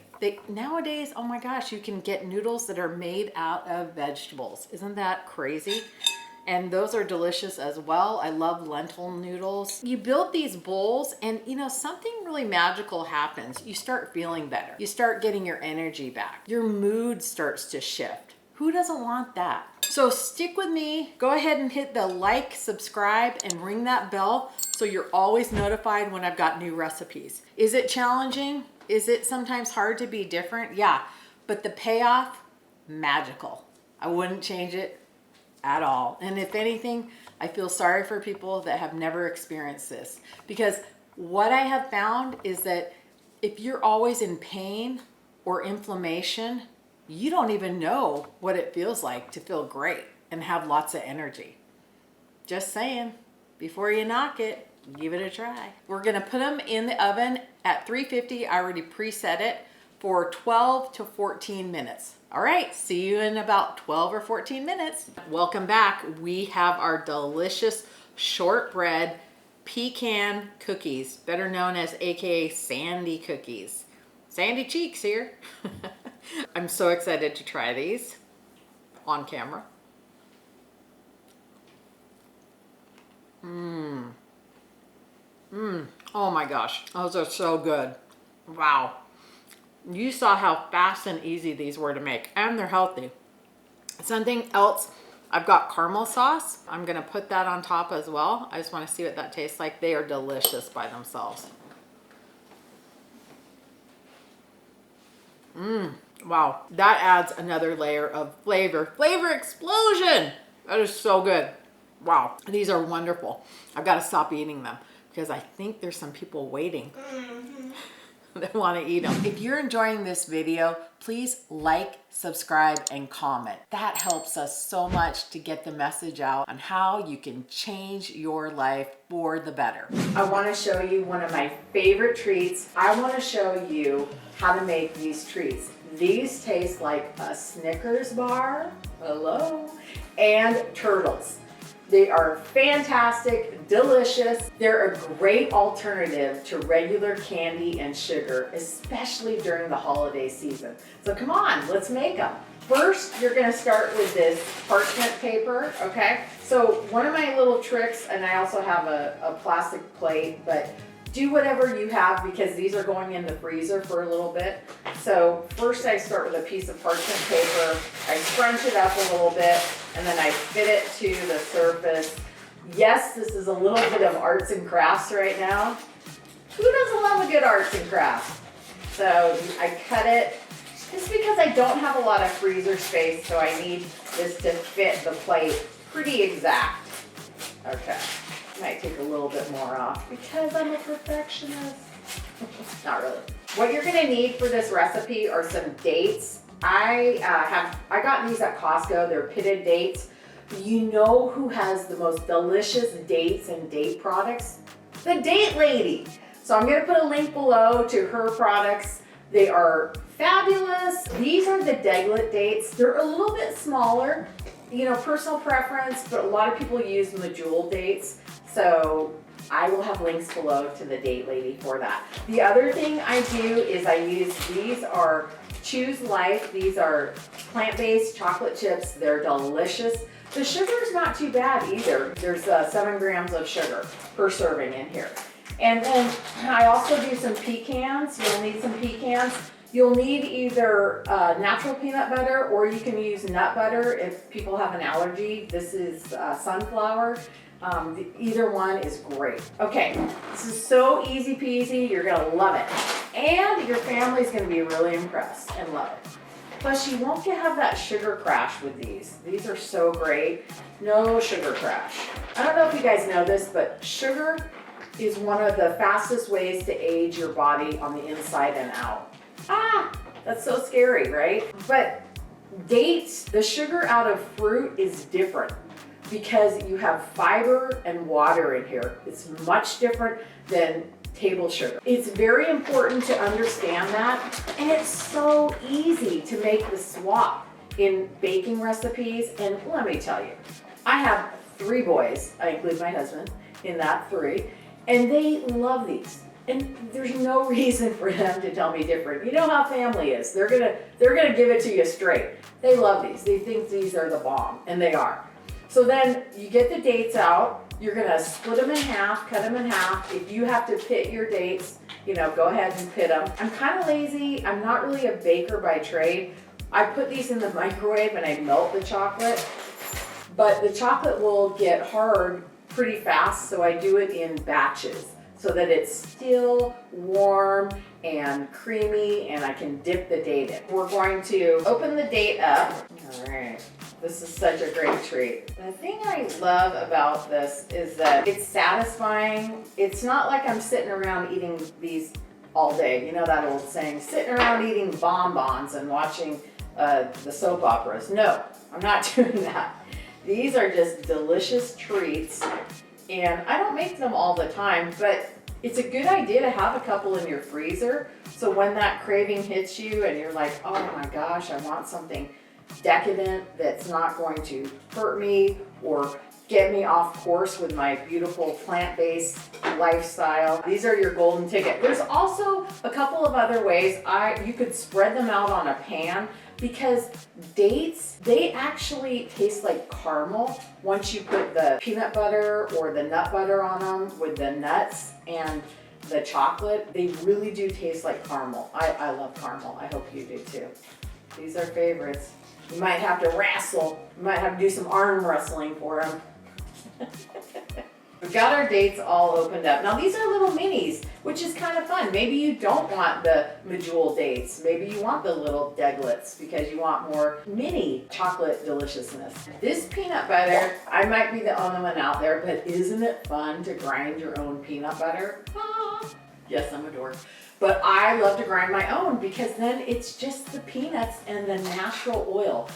A: Nowadays, oh my gosh, you can get noodles that are made out of vegetables. Isn't that crazy? And those are delicious as well. I love lentil noodles. You build these bowls and you know, something really magical happens. You start feeling better. You start getting your energy back. Your mood starts to shift. Who doesn't want that? So stick with me. Go ahead and hit the like, subscribe, and ring that bell so you're always notified when I've got new recipes. Is it challenging? Is it sometimes hard to be different? Yeah, but the payoff, magical. I wouldn't change it at all. And if anything, I feel sorry for people that have never experienced this, because what I have found is that if you're always in pain or inflammation, you don't even know what it feels like to feel great and have lots of energy. Just saying, before you knock it, give it a try. We're gonna put them in the oven at 350. I already preset it for 12 to 14 minutes. All right, see you in about 12 or 14 minutes. Welcome back. We have our delicious shortbread pecan cookies, better known as AKA Sandy cookies. Sandy cheeks here. I'm so excited to try these on camera. Oh my gosh, those are so good. Wow. You saw how fast and easy these were to make, and they're healthy. Something else, I've got caramel sauce. I'm gonna put that on top as well. I just wanna see what that tastes like. They are delicious by themselves. Wow, that adds another layer of flavor. Flavor explosion! That is so good. Wow, these are wonderful. I've gotta stop eating them because I think there's some people waiting. That want to eat them. If you're enjoying this video, please like, subscribe, and comment. That helps us so much to get the message out on how you can change your life for the better. I want to show you one of my favorite treats. I want to show you how to make these treats. These taste like a Snickers bar, hello, and turtles. They are fantastic, delicious. They're a great alternative to regular candy and sugar, especially during the holiday season. So come on, let's make them. First, you're gonna start with this parchment paper, okay? So one of my little tricks, and I also have a plastic plate, but do whatever you have because these are going in the freezer for a little bit. So first I start with a piece of parchment paper, I scrunch it up a little bit, and then I fit it to the surface. Yes, this is a little bit of arts and crafts right now. Who doesn't love a good arts and crafts? So I cut it, just because I don't have a lot of freezer space, so I need this to fit the plate pretty exact. Okay. Might take a little bit more off because I'm a perfectionist. Not really. What you're gonna need for this recipe are some dates. I got these at Costco. They're pitted dates. You know who has the most delicious dates and date products? The Date Lady. So I'm gonna put a link below to her products. They are fabulous. These are the deglet dates. They're a little bit smaller, you know, personal preference, but a lot of people use medjool dates. So I will have links below to the Date Lady for that. The other thing I do is I use, these are Choose Life. These are plant-based chocolate chips. They're delicious. The sugar is not too bad either. There's 7 grams of sugar per serving in here. And then I also do some pecans. You'll need some pecans. You'll need either natural peanut butter or you can use nut butter if people have an allergy. This is sunflower. Either one is great. Okay, this is so easy peasy. You're gonna love it. And your family's gonna be really impressed and love it. Plus you won't have that sugar crash with these. These are so great. No sugar crash. I don't know if you guys know this, but sugar is one of the fastest ways to age your body on the inside and out. Ah, that's so scary, right? But dates, the sugar out of fruit is different because you have fiber and water in here. It's much different than table sugar. It's very important to understand that, and it's so easy to make the swap in baking recipes. And let me tell you, I have 3 boys, I include my husband, in that 3, and they love these. And there's no reason for them to tell me different. You know how family is. They're gonna give it to you straight. They love these. They think these are the bomb, and they are. So then you get the dates out. You're gonna split them in half, cut them in half. If you have to pit your dates, go ahead and pit them. I'm kind of lazy. I'm not really a baker by trade. I put these in the microwave and I melt the chocolate, but the chocolate will get hard pretty fast, so I do it in batches, so that it's still warm and creamy and I can dip the date in. We're going to open the date up. All right, this is such a great treat. The thing I love about this is that it's satisfying. It's not like I'm sitting around eating these all day. You know that old saying, sitting around eating bonbons and watching the soap operas. No, I'm not doing that. These are just delicious treats, and I don't make them all the time, but it's a good idea to have a couple in your freezer, so when that craving hits you and you're like, oh my gosh, I want something decadent that's not going to hurt me or get me off course with my beautiful plant-based lifestyle. These are your golden ticket. There's also a couple of other ways. You could spread them out on a pan, because dates, they actually taste like caramel once you put the peanut butter or the nut butter on them with the nuts and the chocolate. They really do taste like caramel. I love caramel. I hope you do too. These are favorites. You might have to wrestle. You might have to do some arm wrestling for them. We've got our dates all opened up. Now these are little minis, which is kind of fun. Maybe you don't want the medjool dates. Maybe you want the little deglets because you want more mini chocolate deliciousness. This peanut butter, I might be the only one out there, but isn't it fun to grind your own peanut butter? Ah. Yes, I'm a dork. But I love to grind my own because then it's just the peanuts and the natural oil.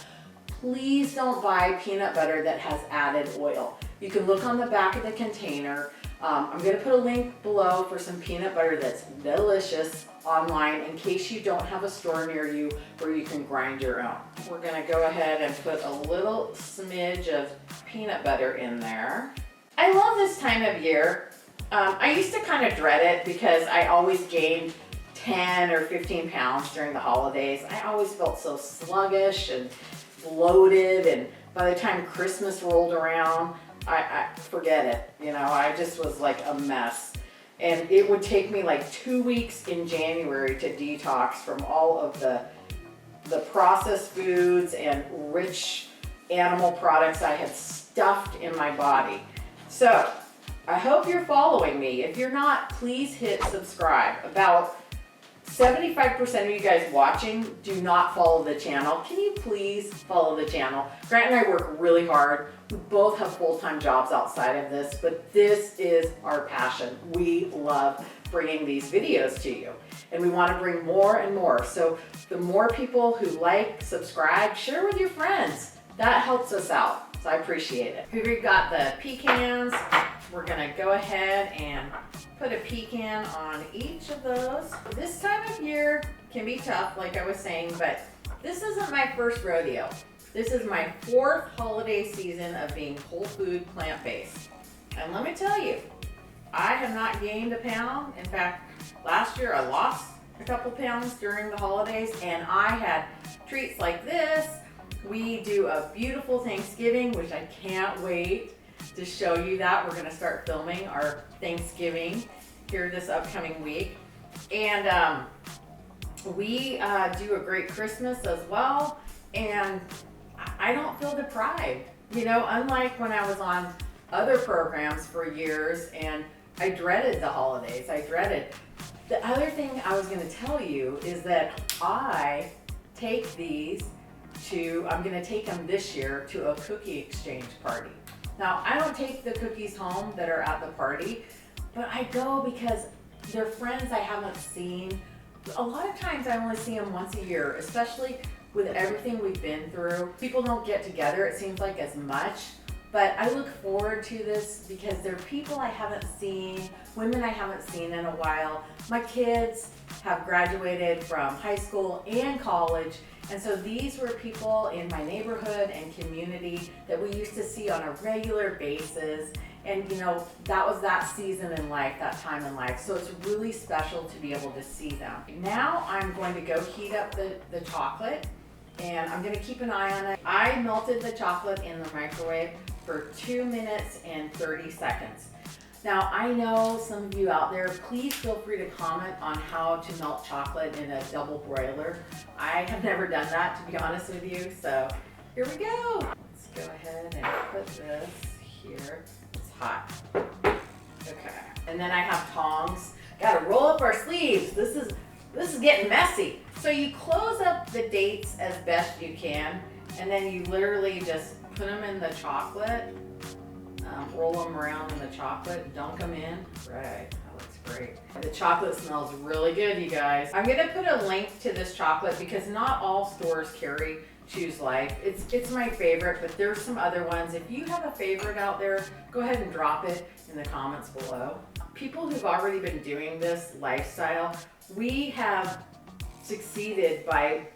A: Please don't buy peanut butter that has added oil. You can look on the back of the container. I'm gonna put a link below for some peanut butter that's delicious online in case you don't have a store near you where you can grind your own. We're gonna go ahead and put a little smidge of peanut butter in there. I love this time of year. I used to kind of dread it because I always gained 10 or 15 pounds during the holidays. I always felt so sluggish and bloated, and by the time Christmas rolled around, I forget it. I just was like a mess. And it would take me like 2 weeks in January to detox from all of the processed foods and rich animal products I had stuffed in my body. So I hope you're following me. If you're not, please hit subscribe. About 75% of you guys watching do not follow the channel. Can you please follow the channel? Grant and I work really hard. We both have full-time jobs outside of this, but this is our passion. We love bringing these videos to you, and we want to bring more and more. So the more people who like, subscribe, share with your friends. That helps us out, so I appreciate it. Here we've got the pecans. We're gonna go ahead and put a pecan on each of those. This time of year can be tough, like I was saying, but this isn't my first rodeo. This is my 4th holiday season of being whole food plant-based. And let me tell you, I have not gained a pound. In fact, last year I lost a couple pounds during the holidays, and I had treats like this. We do a beautiful Thanksgiving, which I can't wait to show you that. We're gonna start filming our Thanksgiving here this upcoming week. And we do a great Christmas as well. And I don't feel deprived. Unlike when I was on other programs for years and I dreaded the holidays. The other thing I was gonna tell you is that I take these I'm gonna take them this year to a cookie exchange party. Now, I don't take the cookies home that are at the party, but I go because they're friends I haven't seen. A lot of times I only see them once a year, especially with everything we've been through. People don't get together, it seems like, as much, but I look forward to this because they're people I haven't seen, women I haven't seen in a while. My kids have graduated from high school and college, and so these were people in my neighborhood and community that we used to see on a regular basis, And you know, that was that season in life, that time in life. So it's really special to be able to see them. Now I'm going to go heat up the chocolate, and I'm gonna keep an eye on it. I melted the chocolate in the microwave for 2 minutes and 30 seconds. Now, I know some of you out there, please feel free to comment on how to melt chocolate in a double broiler. I have never done that, to be honest with you, so here we go. Let's go ahead and put this here. It's hot. Okay, and then I have tongs. Gotta roll up our sleeves. This is getting messy. So you close up the dates as best you can, and then you literally just put them in the chocolate. Roll them around in the chocolate, dunk them in. Right, that looks great. The chocolate smells really good, you guys. I'm gonna put a link to this chocolate because not all stores carry Choose Life. It's my favorite, but there's some other ones. If you have a favorite out there, go ahead and drop it in the comments below. People who've already been doing this lifestyle, we have succeeded by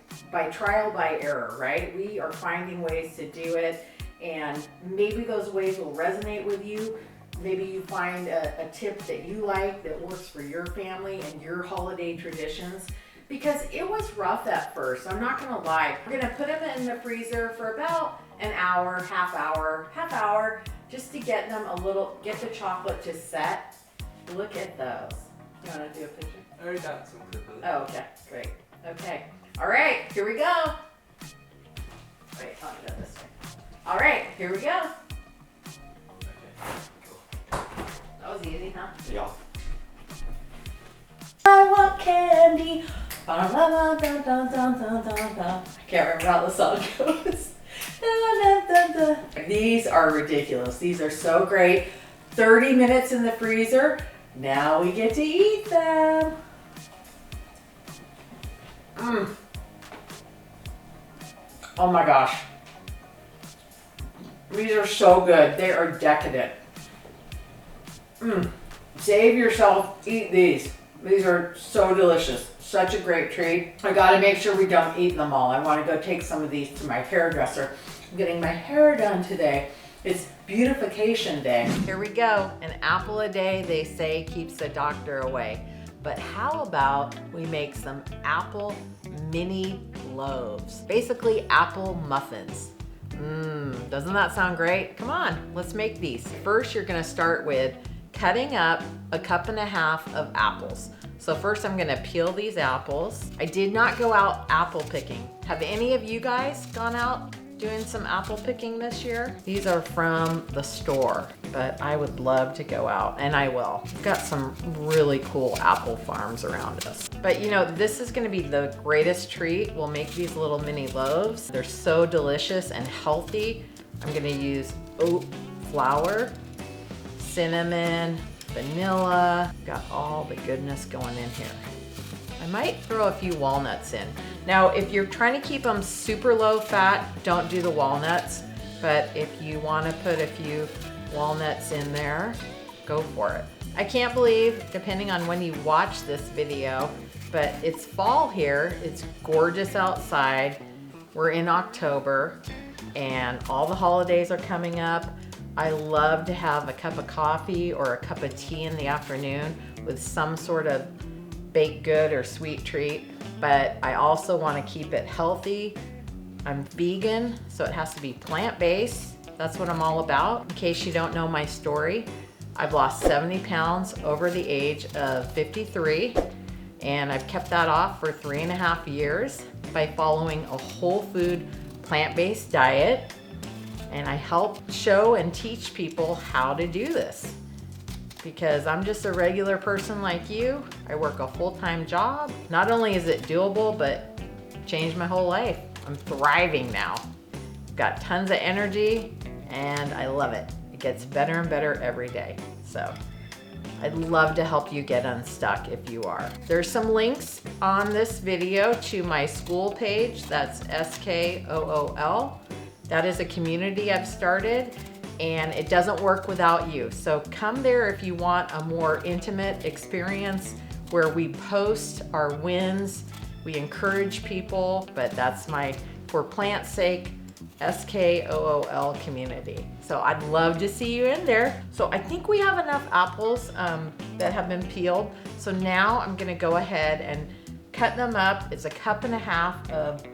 A: trial by error, right? We are finding ways to do it. And maybe those ways will resonate with you. Maybe you find a tip that you like that works for your family and your holiday traditions. Because it was rough at first, I'm not gonna lie. We're gonna put them in the freezer for about an hour, half hour, just to get them get the chocolate to set. Look at those. You wanna do a picture?
B: I already got some clippers.
A: Oh, okay, great. Okay, all right, here we go. Wait, I'll go this way. All right, here we go.
B: Okay, cool.
A: That was easy, huh?
B: Yeah.
A: I want candy. I can't remember how the song goes. These are ridiculous. These are so great. 30 minutes in the freezer. Now we get to eat them. Oh my gosh. These are so good. They are decadent. Save yourself, eat these. These are so delicious. Such a great treat. I gotta make sure we don't eat them all. I wanna go take some of these to my hairdresser. I'm getting my hair done today. It's beautification day. Here we go. An apple a day, they say, keeps the doctor away. But how about we make some apple mini loaves? Basically apple muffins. Doesn't that sound great? Come on, let's make these. First, you're gonna start with cutting up 1.5 cups of apples. So first I'm gonna peel these apples. I did not go out apple picking. Have any of you guys gone out doing some apple picking this year? These are from the store, but I would love to go out, and I will. We've got some really cool apple farms around us. But you know, this is gonna be the greatest treat. We'll make these little mini loaves. They're so delicious and healthy. I'm gonna use oat flour, cinnamon, vanilla. Got all the goodness going in here. I might throw a few walnuts in. Now, if you're trying to keep them super low fat, don't do the walnuts. But if you want to put a few walnuts in there, go for it. I can't believe, depending on when you watch this video, but it's fall here. It's gorgeous outside. We're in October and all the holidays are coming up. I love to have a cup of coffee or a cup of tea in the afternoon with some sort of baked good or sweet treat, but I also want to keep it healthy. I'm vegan, so it has to be plant-based. That's what I'm all about. In case you don't know my story, I've lost 70 pounds over the age of 53, and I've kept that off for 3.5 years by following a whole food plant-based diet. And I help show and teach people how to do this because I'm just a regular person like you. I work a full-time job. Not only is it doable, but changed my whole life. I'm thriving now. Got tons of energy and I love it. It gets better and better every day. So I'd love to help you get unstuck if you are. There's some links on this video to my school page. That's SKOOL. That is a community I've started, and it doesn't work without you. So come there if you want a more intimate experience where we post our wins, we encourage people, but that's for plant's sake, SKOOL community. So I'd love to see you in there. So I think we have enough apples that have been peeled. So now I'm gonna go ahead and cut them up. It's 1.5 cups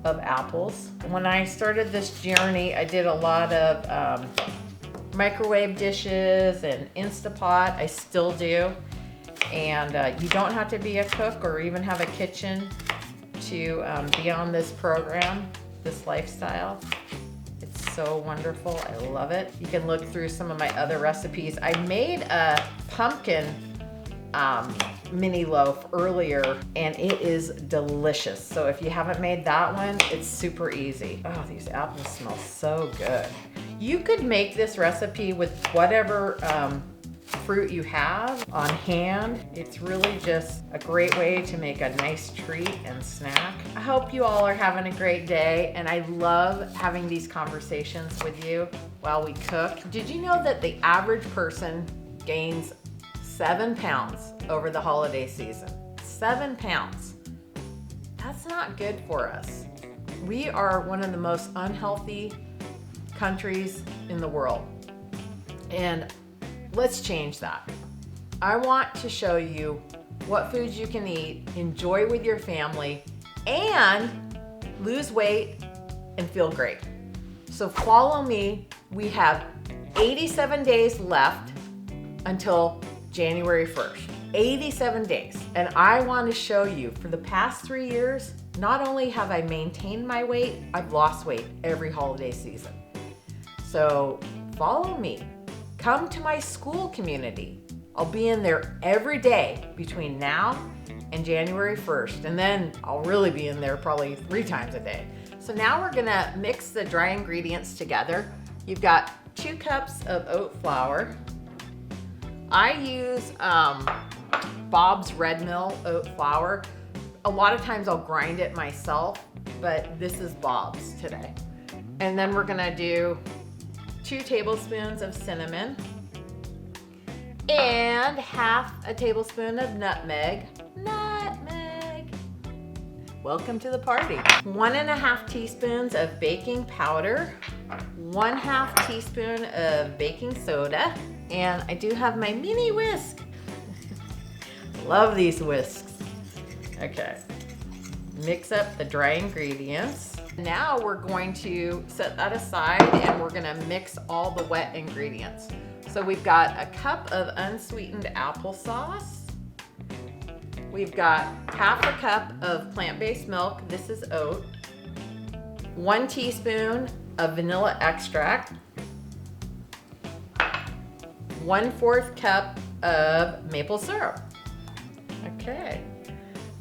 A: of apples. When I started this journey, I did a lot of microwave dishes and Instapot. I still do. And you don't have to be a cook or even have a kitchen to be on this program, this lifestyle. It's so wonderful. I love it. You can look through some of my other recipes. I made a pumpkin mini loaf earlier and it is delicious. So if you haven't made that one, it's super easy. Oh, these apples smell so good. You could make this recipe with whatever fruit you have on hand. It's really just a great way to make a nice treat and snack. I hope you all are having a great day, and I love having these conversations with you while we cook. Did you know that the average person gains 7 pounds over the holiday season? 7 pounds. That's not good for us. We are one of the most unhealthy countries in the world, and let's change that. I want to show you what foods you can eat, enjoy with your family, and lose weight and feel great. So follow me. We have 87 days left until January 1st. 87 days. And I want to show you, for the past 3 years, not only have I maintained my weight, I've lost weight every holiday season. So follow me. Come to my school community. I'll be in there every day between now and January 1st. And then I'll really be in there probably 3 times a day. So now we're gonna mix the dry ingredients together. You've got 2 cups of oat flour. I use Bob's Red Mill oat flour. A lot of times I'll grind it myself, but this is Bob's today. And then we're gonna do 2 tablespoons of cinnamon and half a tablespoon of nutmeg. Nutmeg. Welcome to the party. 1.5 teaspoons of baking powder, 1/2 teaspoon of baking soda, and I do have my mini whisk. Love these whisks. Okay, mix up the dry ingredients. Now we're going to set that aside and we're gonna mix all the wet ingredients. So we've got a cup of unsweetened applesauce. We've got 1/2 cup of plant-based milk. This is oat. 1 teaspoon of vanilla extract. 1/4 cup of maple syrup. Okay.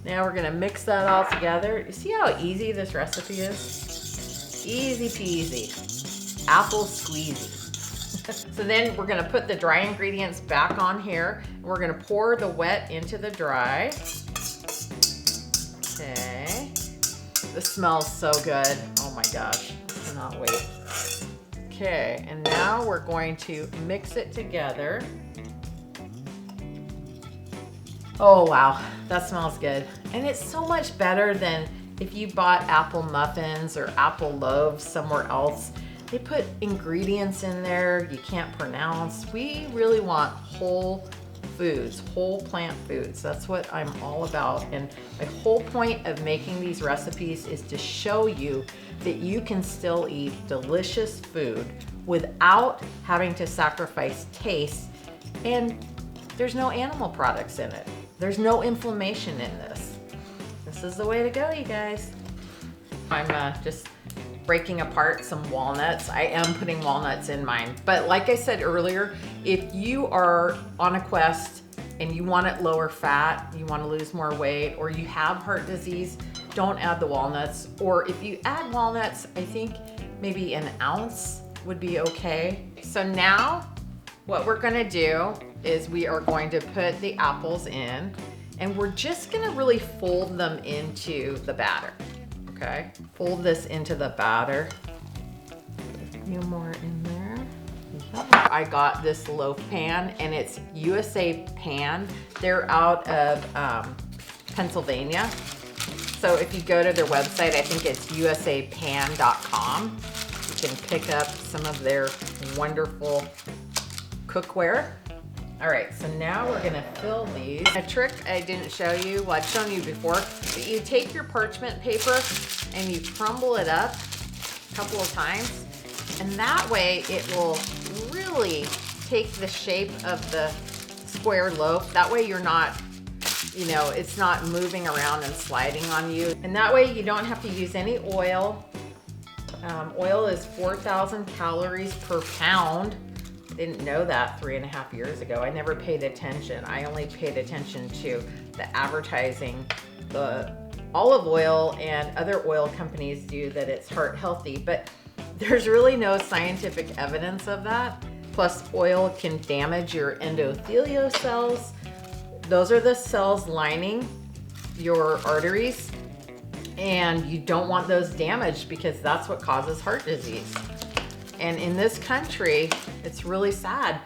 A: Now we're gonna mix that all together. You see how easy this recipe is? Easy peasy, apple squeezy. So then we're gonna put the dry ingredients back on here. And we're gonna pour the wet into the dry. Okay. This smells so good. Oh my gosh, I cannot wait. Okay, and now we're going to mix it together. Oh wow, that smells good. And it's so much better than if you bought apple muffins or apple loaves somewhere else. They put ingredients in there you can't pronounce. We really want whole foods, whole plant foods. That's what I'm all about. And the whole point of making these recipes is to show you that you can still eat delicious food without having to sacrifice taste, and there's no animal products in it. There's no inflammation in this. This is the way to go, you guys. I'm just breaking apart some walnuts. I am putting walnuts in mine. But like I said earlier, if you are on a quest and you want it lower fat, you want to lose more weight, or you have heart disease, don't add the walnuts. Or if you add walnuts, I think maybe 1 ounce would be okay. So now what we're gonna do is we are going to put the apples in, and we're just gonna really fold them into the batter, okay? Fold this into the batter. Put a few more in there. I got this loaf pan, and it's USA Pan. They're out of Pennsylvania. So if you go to their website, I think it's usapan.com, you can pick up some of their wonderful cookware. All right, so now we're gonna fill these. A trick I didn't show you, well I've shown you before, but you take your parchment paper and you crumble it up a couple of times, and that way it will really take the shape of the square loaf. That way you're not, you know, it's not moving around and sliding on you. And that way you don't have to use any oil. Oil is 4,000 calories per pound. Didn't know that 3.5 years ago. I never paid attention. I only paid attention to the advertising. The olive oil and other oil companies do that it's heart healthy, but there's really no scientific evidence of that. Plus, oil can damage your endothelial cells. Those are the cells lining your arteries, and you don't want those damaged because that's what causes heart disease. And in this country, it's really sad.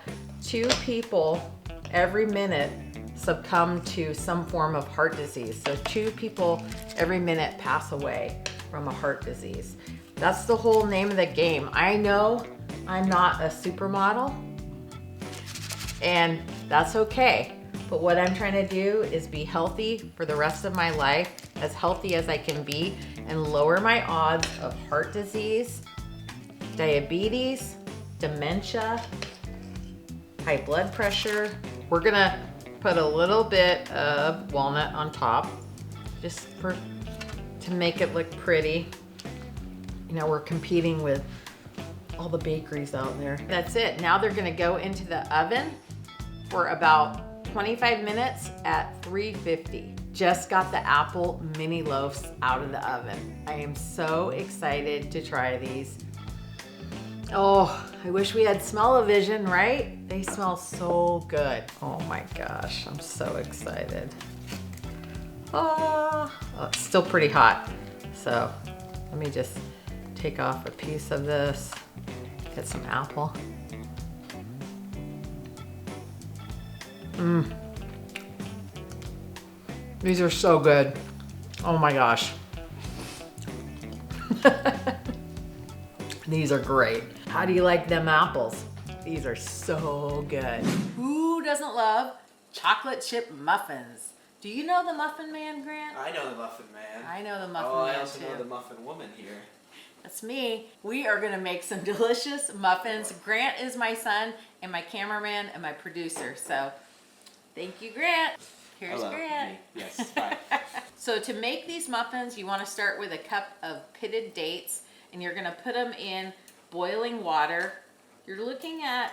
A: 2 people every minute succumb to some form of heart disease. So 2 people every minute pass away from a heart disease. That's the whole name of the game. I know I'm not a supermodel, and that's okay. But what I'm trying to do is be healthy for the rest of my life, as healthy as I can be, and lower my odds of heart disease, diabetes, dementia, high blood pressure. We're gonna put a little bit of walnut on top, just to make it look pretty. You know, we're competing with all the bakeries out there. That's it. Now they're gonna go into the oven for about 25 minutes at 350. Just got the apple mini loaves out of the oven. I am so excited to try these. Oh, I wish we had smell-o-vision, right? They smell so good. Oh my gosh, I'm so excited. Oh, it's still pretty hot. So let me just take off a piece of this, get some apple. These are so good. Oh my gosh. These are great. How do you like them apples? These are so good. Who doesn't love chocolate chip muffins? Do you know the Muffin Man, Grant?
B: I know the Muffin Man.
A: I know the Muffin
B: Man
A: Man
B: I also
A: too.
B: know the Muffin Woman here.
A: That's me. We are gonna make some delicious muffins. Grant is my son and my cameraman and my producer. So thank you, Grant. Here's
B: Hello.
A: Grant.
B: Me. Yes, hi.
A: So to make these muffins, you wanna start with a cup of pitted dates, and you're gonna put them in boiling water. You're looking at,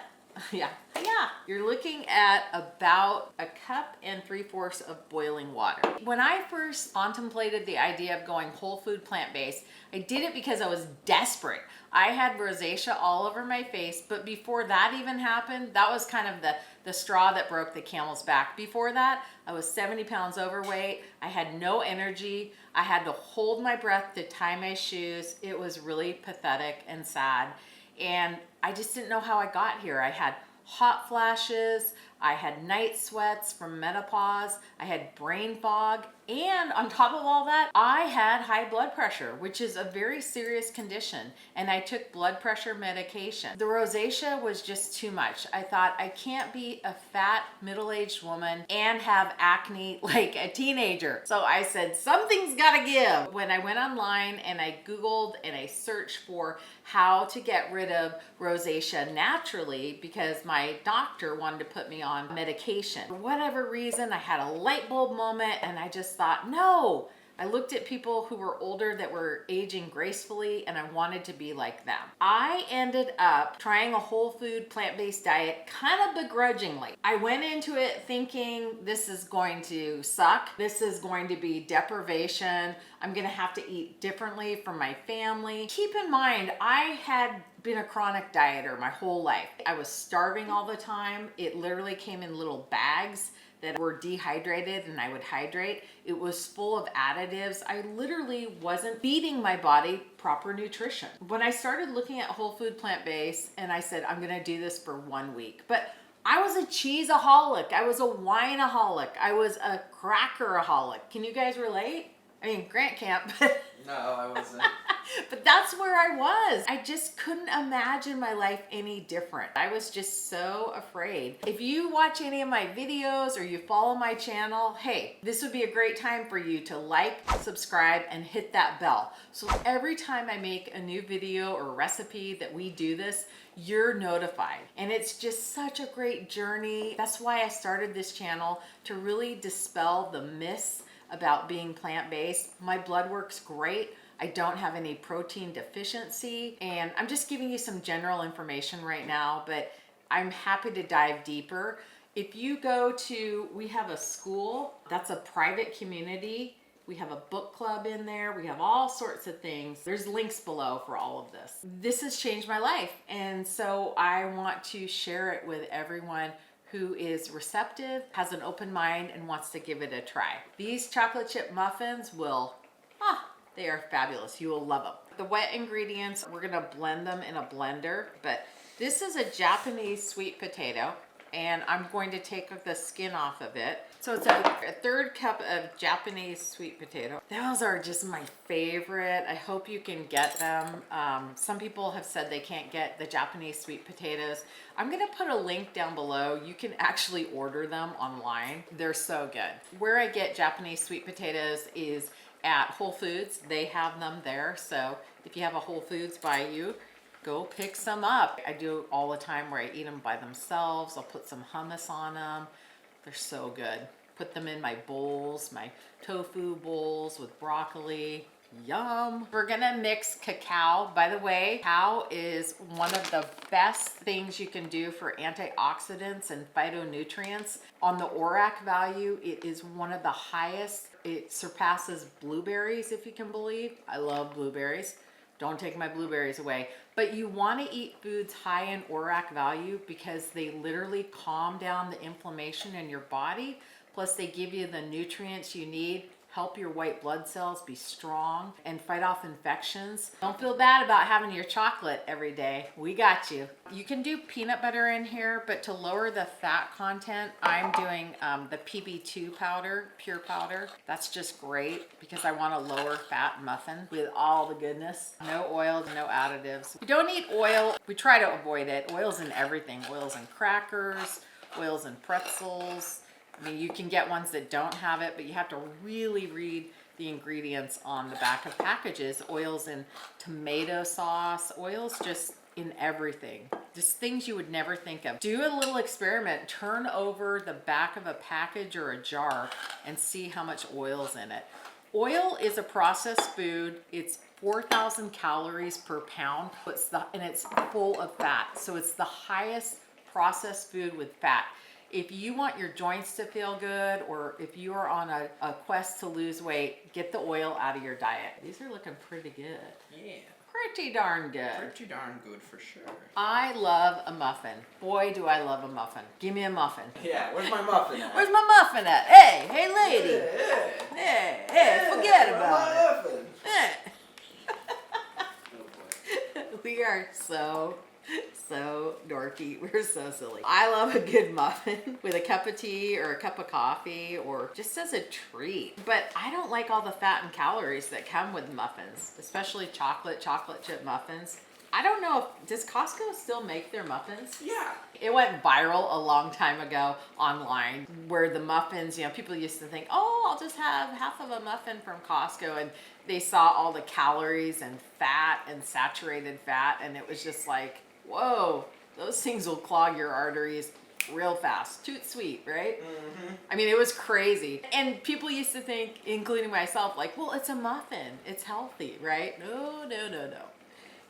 A: you're looking at about a cup and 3/4 of boiling water. When I first contemplated the idea of going whole food plant-based, I did it because I was desperate. I had rosacea all over my face, but before that even happened, that was kind of the straw that broke the camel's back. Before that, I was 70 pounds overweight. I had no energy. I had to hold my breath to tie my shoes. It was really pathetic and sad. And I just didn't know how I got here. I had hot flashes, I had night sweats from menopause, I had brain fog, and on top of all that, I had high blood pressure, which is a very serious condition, and I took blood pressure medication. The rosacea was just too much. I thought, I can't be a fat middle-aged woman and have acne like a teenager. So I said, something's gotta give. When I went online and I Googled and I searched for how to get rid of rosacea naturally, because my doctor wanted to put me on medication. For whatever reason, I had a light bulb moment and I just thought, no. I looked at people who were older that were aging gracefully and I wanted to be like them. I ended up trying a whole food plant-based diet kind of begrudgingly. I went into it thinking this is going to suck. This is going to be deprivation. I'm gonna have to eat differently from my family. Keep in mind, I had been a chronic dieter my whole life. I was starving all the time. It literally came in little bags that were dehydrated and I would hydrate. It was full of additives. I literally wasn't feeding my body proper nutrition. When I started looking at whole food plant-based and I said, I'm gonna do this for 1 week, but I was a cheeseaholic. I was a wineaholic. I was a crackeraholic. Can you guys relate? I mean, Grant can't, but
B: No, I wasn't.
A: but that's where I was. I just couldn't imagine my life any different. I was just so afraid. If you watch any of my videos or you follow my channel, hey, this would be a great time for you to like, subscribe, and hit that bell. So every time I make a new video or recipe that we do this, you're notified. And it's just such a great journey. That's why I started this channel, to really dispel the myths about being plant-based. My blood work's great. I don't have any protein deficiency, and I'm just giving you some general information right now, but I'm happy to dive deeper. If you go to, we have a school, that's a private community. We have a book club in there. We have all sorts of things. There's links below for all of this. This has changed my life, and so I want to share it with everyone who is receptive, has an open mind, and wants to give it a try. These chocolate chip muffins they are fabulous. You will love them. The wet ingredients, we're gonna blend them in a blender, but this is a Japanese sweet potato, and I'm going to take the skin off of it. So it's a third cup of Japanese sweet potato. Those are just my favorite. I hope you can get them. Some people have said they can't get the Japanese sweet potatoes. I'm gonna put a link down below. You can actually order them online. They're so good. Where I get Japanese sweet potatoes is at Whole Foods. They have them there. So if you have a Whole Foods by you, go pick some up. I do it all the time where I eat them by themselves. I'll put some hummus on them. They're so good. Put them in my bowls, my tofu bowls with broccoli. Yum. We're gonna mix cacao. By the way, cacao is one of the best things you can do for antioxidants and phytonutrients. On the ORAC value, it is one of the highest. It surpasses blueberries, if you can believe. I love blueberries. Don't take my blueberries away. But you want to eat foods high in ORAC value because they literally calm down the inflammation in your body. Plus they give you the nutrients you need, help your white blood cells be strong, and fight off infections. Don't feel bad about having your chocolate every day. We got you. You can do peanut butter in here, but to lower the fat content, I'm doing the PB2 powder, pure powder. That's just great because I want a lower fat muffin with all the goodness. No oils, no additives. We don't eat oil. We try to avoid it. Oil's in everything. Oil's in crackers, oil's in pretzels. I mean, you can get ones that don't have it, but you have to really read the ingredients on the back of packages. Oils in tomato sauce, oils just in everything. Just things you would never think of. Do a little experiment. Turn over the back of a package or a jar and see how much oil's in it. Oil is a processed food. It's 4,000 calories per pound, and it's full of fat. So it's the highest processed food with fat. If you want your joints to feel good, or if you are on a quest to lose weight, get the oil out of your diet. These are looking pretty good.
B: Yeah.
A: Pretty darn good.
B: Pretty darn good for sure.
A: I love a muffin. Boy, do I love a muffin. Give me a muffin.
B: Yeah, where's my muffin at?
A: Where's my muffin at? Hey lady. Hey, forget about it.
B: Muffin.
A: Hey.
B: Oh boy.
A: We are so dorky. We're so silly. I love a good muffin with a cup of tea or a cup of coffee or just as a treat. But I don't like all the fat and calories that come with muffins, especially chocolate chip muffins. I don't know does Costco still make their muffins?
B: Yeah.
A: It went viral a long time ago online where the muffins, people used to think, oh, I'll just have half of a muffin from Costco. And they saw all the calories and fat and saturated fat. And it was just like, whoa, those things will clog your arteries real fast. Toot sweet, right?
B: Mm-hmm.
A: I mean, it was crazy. And people used to think, including myself, like, well, it's a muffin. It's healthy, right? No.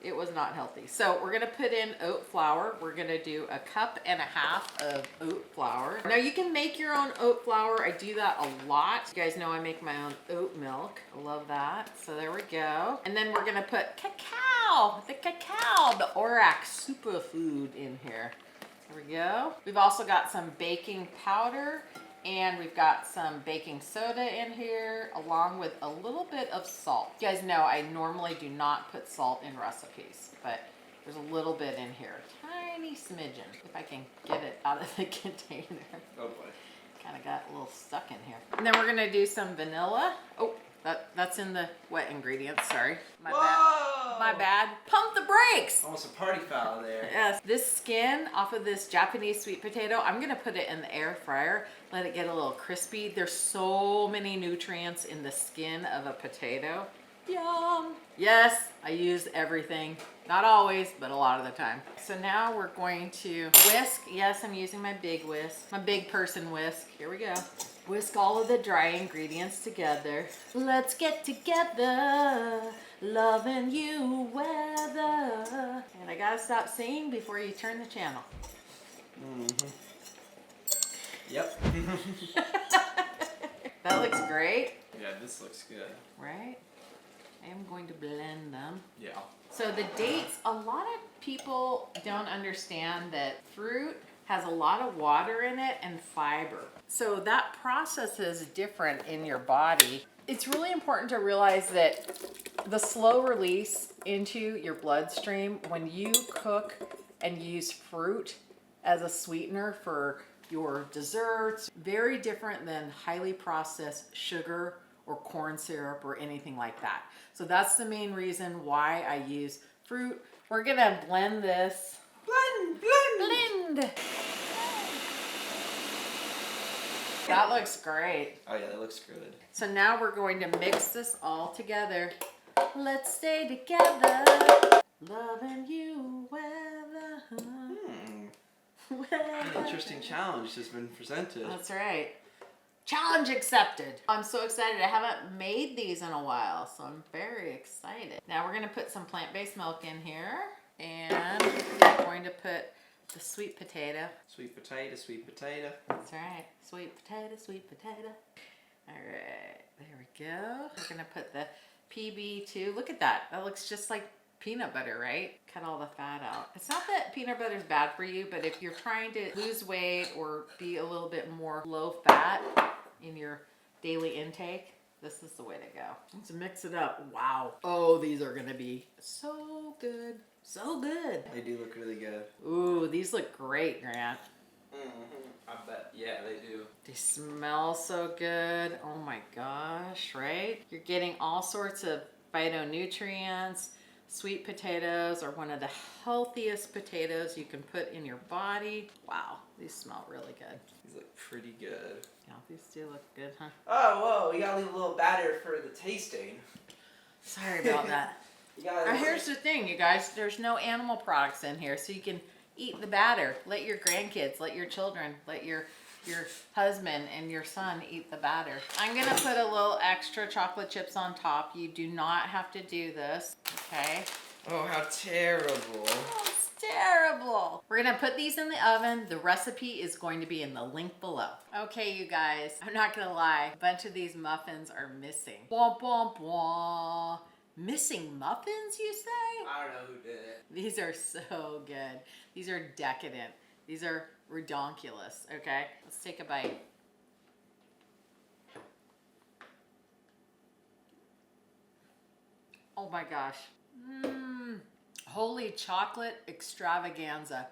A: It was not healthy. So we're gonna put in oat flour. We're gonna do 1.5 cups of oat flour. Now you can make your own oat flour. I do that a lot. You guys know I make my own oat milk. I love that. So there we go. And then we're gonna put cacao, the ORAC superfood in here. There we go. We've also got some baking powder, and we've got some baking soda in here, along with a little bit of salt. You guys know I normally do not put salt in recipes, but there's a little bit in here. Tiny smidgen, if I can get it out of the container.
B: Oh boy.
A: Kind of got a little stuck in here. And then we're gonna do some vanilla. Oh, That's in the wet ingredients, sorry. My bad.
B: Whoa!
A: My bad. Pump the brakes!
B: Almost a party foul there.
A: Yes. This skin off of this Japanese sweet potato, I'm gonna put it in the air fryer, let it get a little crispy. There's so many nutrients in the skin of a potato. Yum! Yes, I use everything. Not always, but a lot of the time. So now we're going to whisk. Yes, I'm using my big whisk, my big person whisk. Here we go. Whisk all of the dry ingredients together. Let's get together, loving you weather. And I gotta stop singing before you turn the channel.
B: Mm-hmm. Yep.
A: That looks great.
B: Yeah, this looks good.
A: Right? I am going to blend them.
B: Yeah.
A: So the dates, a lot of people don't understand that fruit has a lot of water in it and fiber. So that process is different in your body. It's really important to realize that the slow release into your bloodstream when you cook and use fruit as a sweetener for your desserts, very different than highly processed sugar or corn syrup or anything like that. So that's the main reason why I use fruit. We're gonna blend this. Blend. That looks great.
B: Oh yeah, that looks good.
A: So now we're going to mix this all together. Let's stay together, loving you weather.
B: An interesting challenge has been presented.
A: That's right. Challenge accepted. I'm so excited. I haven't made these in a while, so I'm very excited. Now we're gonna put some plant-based milk in here, and we're going to put the sweet potato.
B: Sweet potato, sweet potato.
A: That's right. Sweet potato, sweet potato. All right, there we go. We're gonna put the PB too. Look at that. That looks just like peanut butter, right? Cut all the fat out. It's not that peanut butter is bad for you, but if you're trying to lose weight or be a little bit more low fat in your daily intake, this is the way to go. Let's mix it up. Wow. Oh, these are gonna be so good. So good.
B: They do look really good.
A: Ooh, these look great, Grant.
B: Mm-hmm. I bet. Yeah, they do.
A: They smell so good. Oh my gosh, right? You're getting all sorts of phytonutrients. Sweet potatoes are one of the healthiest potatoes you can put in your body. Wow, these smell really good.
B: These look pretty good.
A: Yeah, these do look good, huh?
B: Oh, whoa, we gotta leave a little batter for the tasting.
A: Sorry about that. Here's the thing, you guys. There's no animal products in here, so you can eat the batter. Let your grandkids, let your children, let your husband and your son eat the batter. I'm gonna put a little extra chocolate chips on top. You do not have to do this, okay?
B: Oh, how terrible.
A: Oh, it's terrible. We're gonna put these in the oven. The recipe is going to be in the link below. Okay, you guys, I'm not gonna lie. A bunch of these muffins are missing. Bwah, bwah, bwah. Missing muffins, you say?
B: I don't know who did it.
A: These are so good. These are decadent. These are redonkulous, okay? Let's take a bite. Oh my gosh. Holy chocolate extravaganza.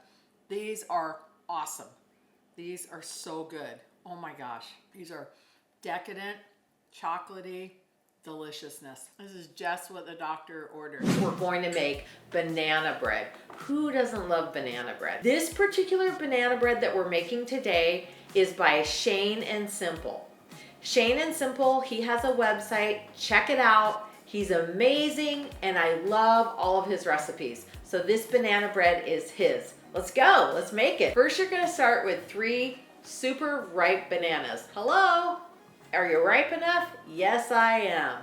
A: These are awesome. These are so good. Oh my gosh. These are decadent, chocolatey deliciousness. This is just what the doctor ordered. We're going to make banana bread. Who doesn't love banana bread? This particular banana bread that we're making today is by Shane and Simple. Shane and Simple, he has a website. Check it out. He's amazing, and I love all of his recipes. So this banana bread is his. Let's go. Let's make it. First, you're going to start with 3 super ripe bananas. Hello? Are you ripe enough? Yes, I am.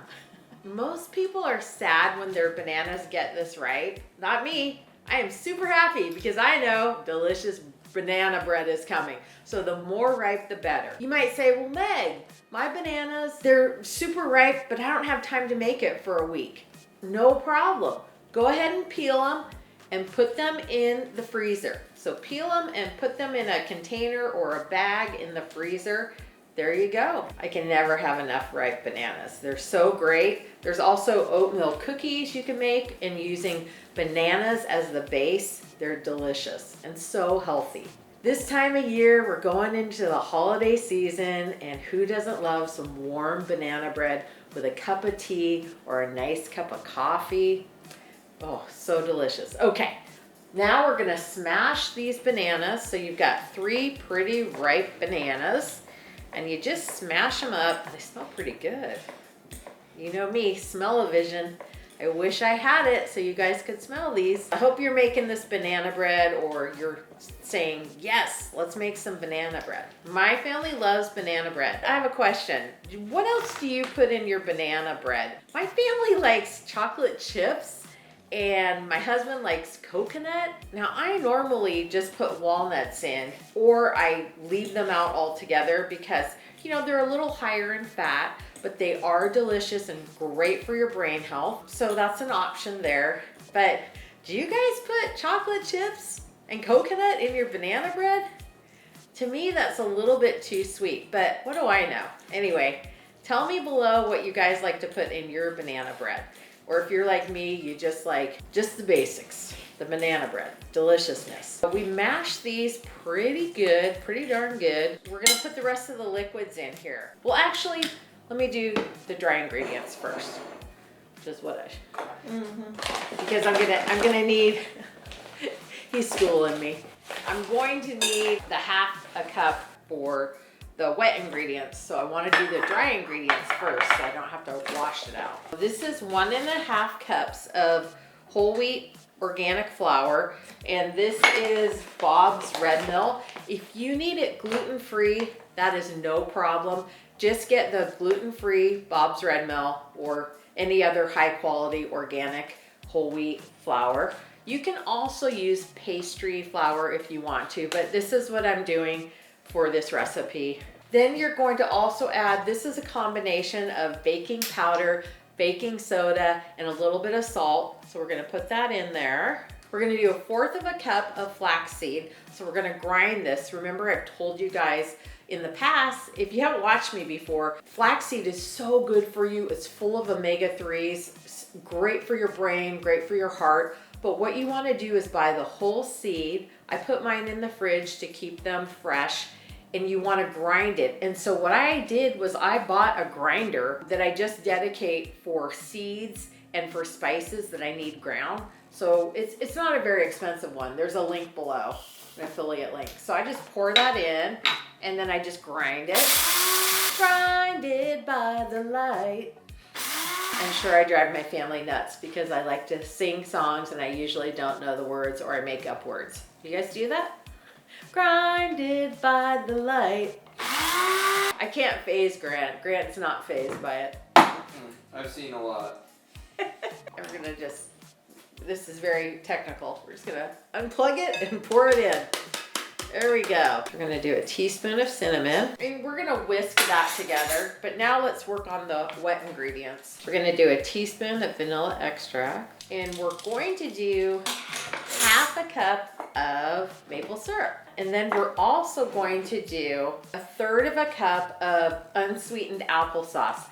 A: Most people are sad when their bananas get this ripe. Not me. I am super happy because I know delicious banana bread is coming. So the more ripe, the better. You might say, well, Meg, my bananas, they're super ripe, but I don't have time to make it for a week. No problem. Go ahead and peel them and put them in the freezer. So peel them and put them in a container or a bag in the freezer. There you go. I can never have enough ripe bananas. They're so great. There's also oatmeal cookies you can make, and using bananas as the base, they're delicious and so healthy. This time of year, we're going into the holiday season, and who doesn't love some warm banana bread with a cup of tea or a nice cup of coffee? Oh, so delicious. Okay, now we're gonna smash these bananas. So you've got 3 pretty ripe bananas, and you just smash them up. They smell pretty good. You know me, smell-o-vision. I wish I had it so you guys could smell these. I hope you're making this banana bread, or you're saying, yes, let's make some banana bread. My family loves banana bread. I have a question. What else do you put in your banana bread? My family likes chocolate chips, and my husband likes coconut. Now, I normally just put walnuts in, or I leave them out altogether because, you know, they're a little higher in fat, but they are delicious and great for your brain health. So that's an option there. But do you guys put chocolate chips and coconut in your banana bread? To me, that's a little bit too sweet, but what do I know? Anyway, tell me below what you guys like to put in your banana bread. Or if you're like me, you just like just the basics, the banana bread, deliciousness. We mash these pretty good, pretty darn good. We're gonna put the rest of the liquids in here. Well, actually, let me do the dry ingredients first, which is what because I'm gonna need, he's schooling me. I'm going to need the half a cup for the wet ingredients. So I want to do the dry ingredients first so I don't have to wash it out. This is 1.5 cups of whole wheat organic flour, and this is Bob's Red Mill. If you need it gluten-free, that is no problem. Just get the gluten-free Bob's Red Mill or any other high-quality organic whole wheat flour. You can also use pastry flour if you want to, but this is what I'm doing for this recipe. Then you're going to also add, this is a combination of baking powder, baking soda, and a little bit of salt. So we're gonna put that in there. We're gonna do 1/4 cup of flaxseed. So we're gonna grind this. Remember, I've told you guys in the past, if you haven't watched me before, flaxseed is so good for you. It's full of omega-3s, great for your brain, great for your heart. But what you wanna do is buy the whole seed. I put mine in the fridge to keep them fresh, and you wanna grind it. And so what I did was I bought a grinder that I just dedicate for seeds and for spices that I need ground. So it's not a very expensive one. There's a link below, an affiliate link. So I just pour that in, and then I just grind it. Grinded by the light. I'm sure I drive my family nuts because I like to sing songs and I usually don't know the words, or I make up words. You guys do that? Grinded by the light. I can't phase Grant. Grant's not phased by it.
B: I've seen a lot.
A: And we're gonna just, this is very technical. We're just gonna unplug it and pour it in. There we go. We're gonna do a teaspoon of cinnamon, and we're gonna whisk that together. But now let's work on the wet ingredients. We're gonna do a teaspoon of vanilla extract, and we're going to do 1/2 cup of maple syrup. And then we're also going to do 1/3 cup of unsweetened applesauce.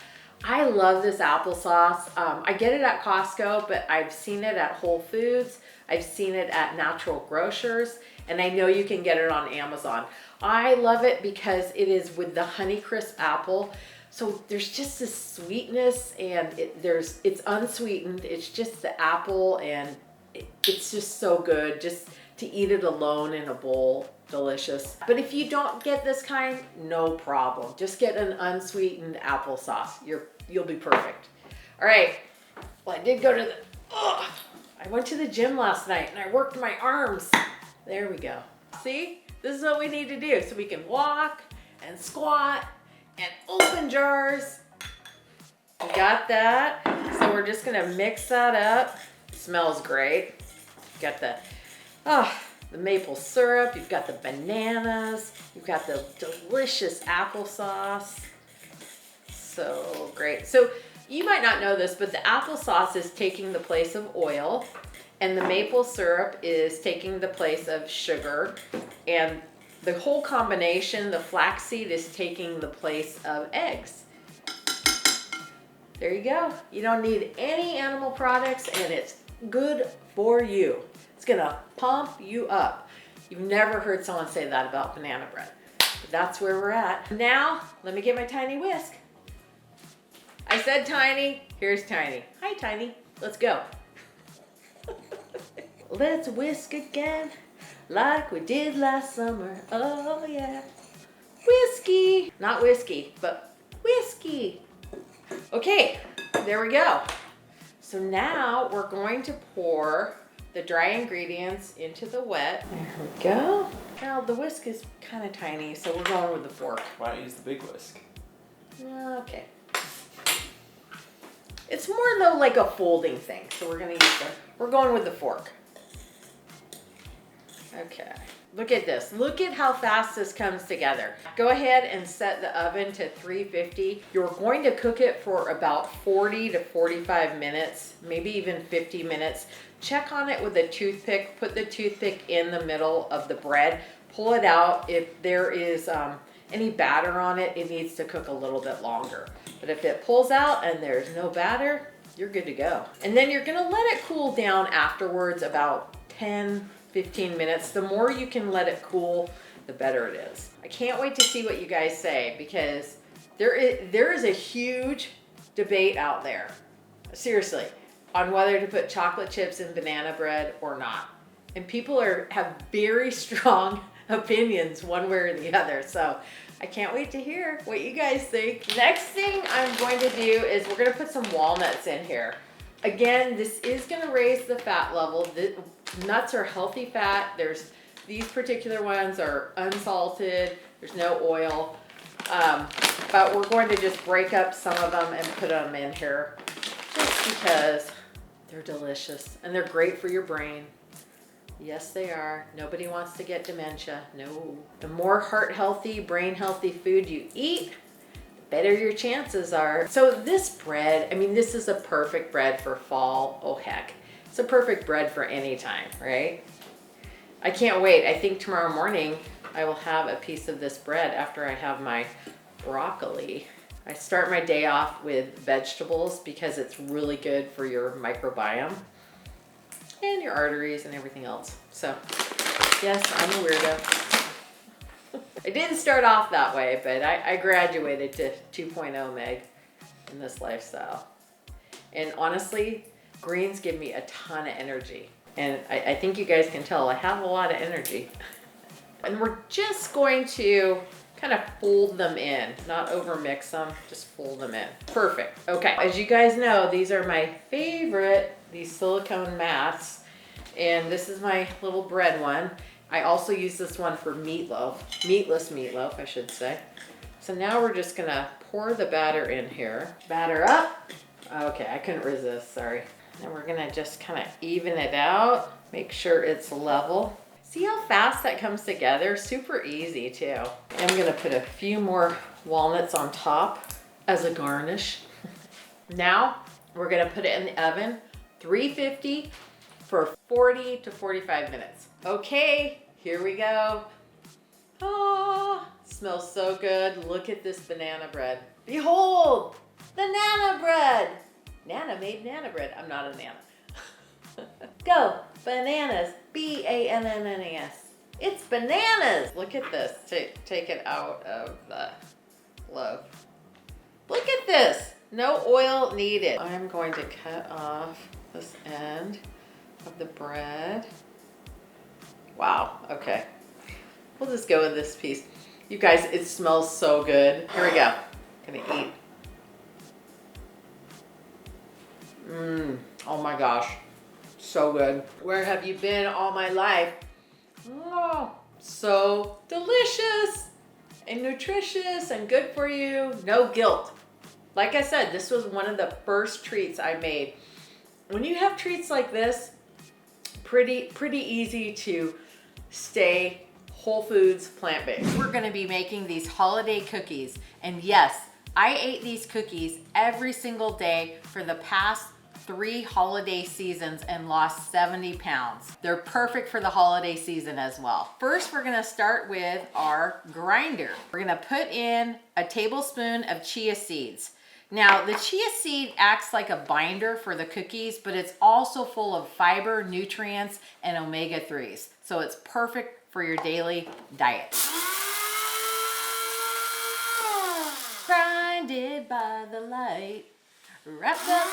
A: I love this applesauce. I get it at Costco, but I've seen it at Whole Foods. I've seen it at Natural Grocers, and I know you can get it on Amazon. I love it because it is with the Honeycrisp apple. So there's just this sweetness, and it's unsweetened. It's just the apple, and it's just so good just to eat it alone in a bowl. Delicious. But if you don't get this kind, no problem. Just get an unsweetened applesauce. You'll be perfect. All right. Well, I did go to I went to the gym last night and I worked my arms. There we go. See? This is what we need to do so we can walk and squat and open jars. We got that. So we're just gonna mix that up. It smells great. Got the maple syrup, you've got the bananas, you've got the delicious applesauce. So great. So you might not know this, but the applesauce is taking the place of oil, and the maple syrup is taking the place of sugar, and the whole combination, the flaxseed, is taking the place of eggs. There you go. You don't need any animal products, and it's good for you. It's gonna pump you up. You've never heard someone say that about banana bread. But that's where we're at. Now, let me get my tiny whisk. I said tiny, here's Tiny. Hi, Tiny, let's go. Let's whisk again, like we did last summer. Oh yeah. Whiskey, not whiskey, but whiskey. Okay, there we go. So now we're going to pour the dry ingredients into the wet. There we go. Now the whisk is kind of tiny, so we're going with the fork.
B: Why not use the big whisk?
A: Okay. It's more though like a folding thing, so we're going with the fork. Okay. Look at this. Look at how fast this comes together. Go ahead and set the oven to 350. You're going to cook it for about 40 to 45 minutes, maybe even 50 minutes. Check on it with a toothpick. Put the toothpick in the middle of the bread. Pull it out. If there is any batter on it, it needs to cook a little bit longer. But if it pulls out and there's no batter, you're good to go. And then you're gonna let it cool down afterwards, about 10-15 minutes. The more you can let it cool, the better it is. I can't wait to see what you guys say, because there is a huge debate out there, seriously, on whether to put chocolate chips in banana bread or not. And people have very strong opinions one way or the other. So I can't wait to hear what you guys think. Next thing I'm going to do is we're gonna put some walnuts in here. Again, this is gonna raise the fat level. The nuts are healthy fat. These particular ones are unsalted. There's no oil. But we're going to just break up some of them and put them in here just because they're delicious and they're great for your brain. Yes, they are. Nobody wants to get dementia. No. The more heart healthy, brain healthy food you eat, the better your chances are. So this bread, I mean, this is a perfect bread for fall. Oh heck. It's a perfect bread for any time, right? I can't wait. I think tomorrow morning I will have a piece of this bread after I have my broccoli. I start my day off with vegetables because it's really good for your microbiome and your arteries and everything else. So yes, I'm a weirdo. I didn't start off that way, but I graduated to 2.0 Meg in this lifestyle. And honestly, greens give me a ton of energy. And I think you guys can tell I have a lot of energy. And we're just going to kind of fold them in, not over mix them, just fold them in. Perfect. Okay, as you guys know, these are my favorite, these silicone mats. And this is my little bread one. I also use this one for meatloaf, meatless meatloaf, I should say. So now we're just gonna pour the batter in here. Batter up. Okay, I couldn't resist, sorry. And we're gonna just kind of even it out, make sure it's level. See how fast that comes together? Super easy too. I'm gonna put a few more walnuts on top as a garnish. Now we're gonna put it in the oven, 350 for 40 to 45 minutes. Okay, here we go. Oh, smells so good. Look at this banana bread. Behold, the Nana bread. Nana made Nana bread. I'm not a Nana. Go, bananas, B-A-N-N-N-A-S. It's bananas. Look at this. Take it out of the loaf. Look at this. No oil needed. I'm going to cut off this end of the bread. Wow, okay. We'll just go with this piece. You guys, it smells so good. Here we go. Gonna eat. Oh my gosh, so good. Where have you been all my life? Oh, so delicious and nutritious and good for you. No guilt. Like I said, this was one of the first treats I made. When you have treats like this, pretty easy to stay whole foods plant-based. We're gonna be making these holiday cookies. And yes, I ate these cookies every single day for the past 3 holiday seasons and lost 70 pounds. They're perfect for the holiday season as well. First, we're gonna start with our grinder. We're gonna put in a tablespoon of chia seeds. Now, the chia seed acts like a binder for the cookies, but it's also full of fiber, nutrients, and omega-3s. So it's perfect for your daily diet. Grinded by the light, wrapped up.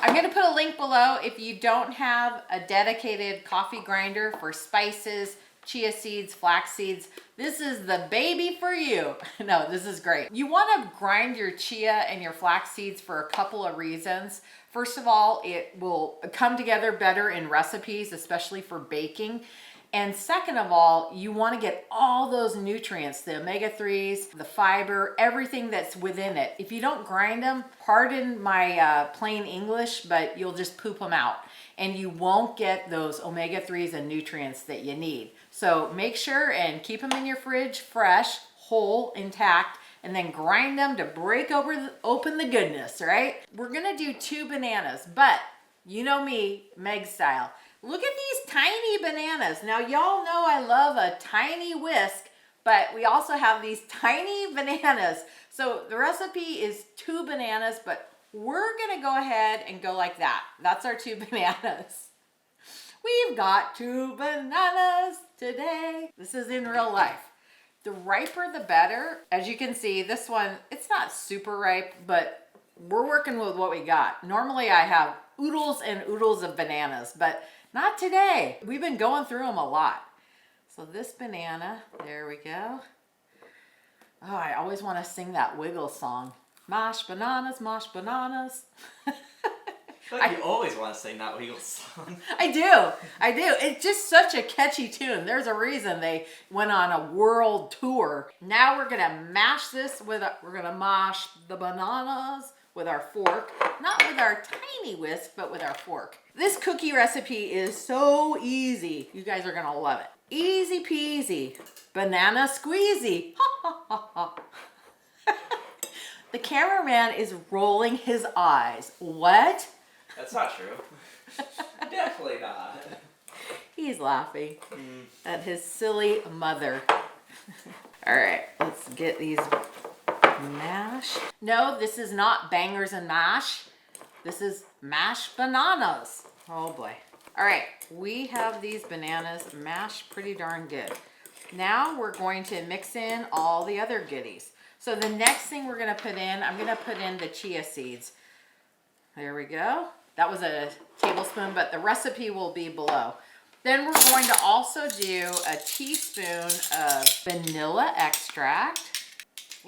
A: I'm gonna put a link below if you don't have a dedicated coffee grinder for spices, chia seeds, flax seeds. This is the baby for you. No, this is great. You wanna grind your chia and your flax seeds for a couple of reasons. First of all, it will come together better in recipes, especially for baking. And second of all, you want to get all those nutrients, the omega-3s, the fiber, everything that's within it. If you don't grind them, pardon my plain English, but you'll just poop them out. And you won't get those omega-3s and nutrients that you need. So make sure and keep them in your fridge fresh, whole, intact, and then grind them to break open the goodness, right? We're gonna do 2 bananas, but you know me, Meg style. Look at these tiny bananas. Now y'all know I love a tiny whisk, but we also have these tiny bananas. So the recipe is 2 bananas, but we're gonna go ahead and go like that. That's our 2 bananas. We've got 2 bananas today. This is in real life. The riper the better. As you can see, this one, it's not super ripe, but we're working with what we got. Normally I have oodles and oodles of bananas, but not today. We've been going through them a lot. So this banana, there we go. Oh, I always want to sing that Wiggle song. Mash bananas, mash bananas.
B: I feel like you always want to sing that Eagles song.
A: I do. It's just such a catchy tune. There's a reason they went on a world tour. Now we're gonna mash this we're gonna mash the bananas with our fork. Not with our tiny whisk, but with our fork. This cookie recipe is so easy. You guys are gonna love it. Easy peasy. Banana squeezy. Ha ha ha ha. The cameraman is rolling his eyes. What?
B: That's not true. Definitely not.
A: He's laughing at his silly mother. All right, let's get these mashed. No, this is not bangers and mash. This is mashed bananas. Oh boy. All right, we have these bananas mashed pretty darn good. Now we're going to mix in all the other goodies. So the next thing we're gonna put in, I'm gonna put in the chia seeds. There we go. That was a tablespoon, but the recipe will be below. Then we're going to also do a teaspoon of vanilla extract.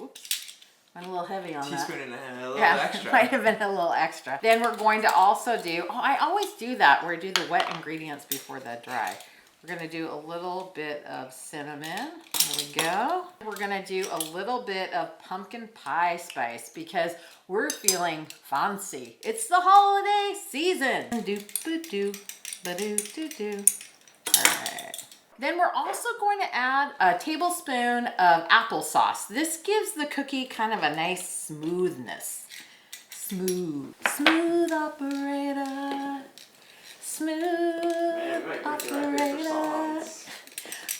A: Oops, went a little heavy on that.
B: Teaspoon and a little
A: Yeah,
B: extra.
A: might have been a little extra. Then we're going to also do, I always do that where I do the wet ingredients before the dry. We're gonna do a little bit of cinnamon. There we go. We're gonna do a little bit of pumpkin pie spice because we're feeling fancy. It's the holiday season. Do-ba-doo, ba-doo-doo-doo. All right. Then we're also going to add a tablespoon of applesauce. This gives the cookie kind of a nice smoothness. Smooth operator. Smooth operator,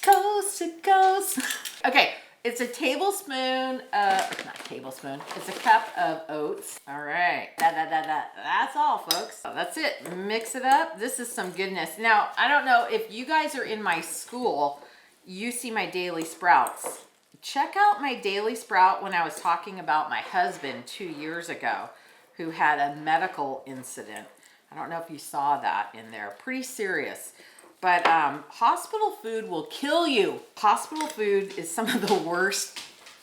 A: coast to coast. Okay, it's a tablespoon not tablespoon, it's a cup of oats. All right, that's all, folks. So that's it, mix it up. This is some goodness. Now, I don't know if you guys are in my school, you see my daily sprouts. Check out my daily sprout when I was talking about my husband 2 years ago who had a medical incident. I don't know if you saw that in there. Pretty serious. But hospital food will kill you. Hospital food is some of the worst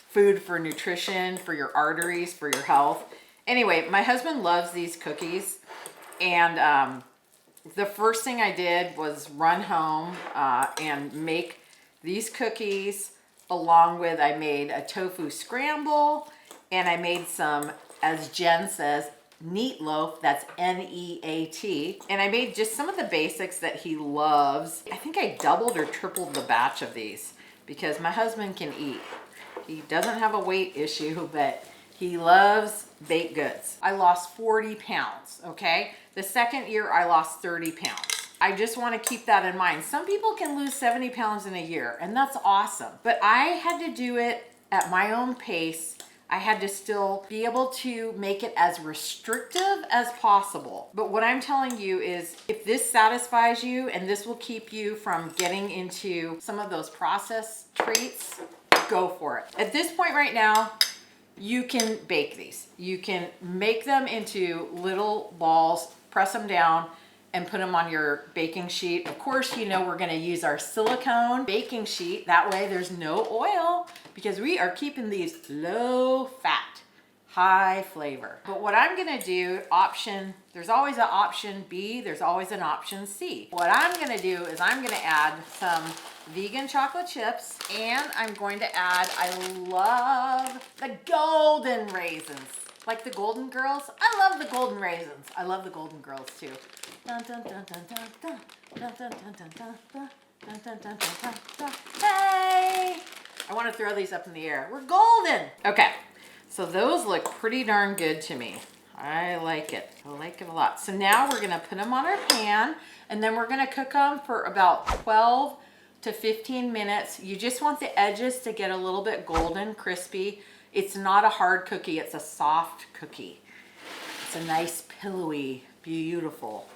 A: food for nutrition, for your arteries, for your health. Anyway, my husband loves these cookies. And the first thing I did was run home and make these cookies along with, I made a tofu scramble and I made some, as Jen says, neat loaf. That's N-E-A-T. And I made just some of the basics that he loves. I think I doubled or tripled the batch of these because my husband can eat. He doesn't have a weight issue, but he loves baked goods. I lost 40 pounds, okay? The second year I lost 30 pounds. I just want to keep that in mind. Some people can lose 70 pounds in a year, and that's awesome. But I had to do it at my own pace. I had to still be able to make it as restrictive as possible. But what I'm telling you is if this satisfies you and this will keep you from getting into some of those processed treats, go for it. At this point right now, you can bake these. You can make them into little balls, press them down, and put them on your baking sheet. Of course, you know we're gonna use our silicone baking sheet. That way there's no oil because we are keeping these low fat, high flavor. But what I'm gonna do, there's always an option B, there's always an option C. What I'm gonna do is I'm gonna add some vegan chocolate chips, and I'm going to add, I love the golden raisins. Like the Golden Girls. I love the golden raisins. I love the Golden Girls too. Dun, dun, dun, dun, dun, dun. Dun, dun, dun, dun, dun, dun. Dun, dun, dun, dun, dun, dun. Hey! I want to throw these up in the air. We're golden. Okay, so those look pretty darn good to me. I like it. I like it a lot. So now we're gonna put them on our pan, and then we're gonna cook them for about 12 to 15 minutes. You just want the edges to get a little bit golden, crispy. It's not a hard cookie, it's a soft cookie. It's a nice, pillowy, beautiful.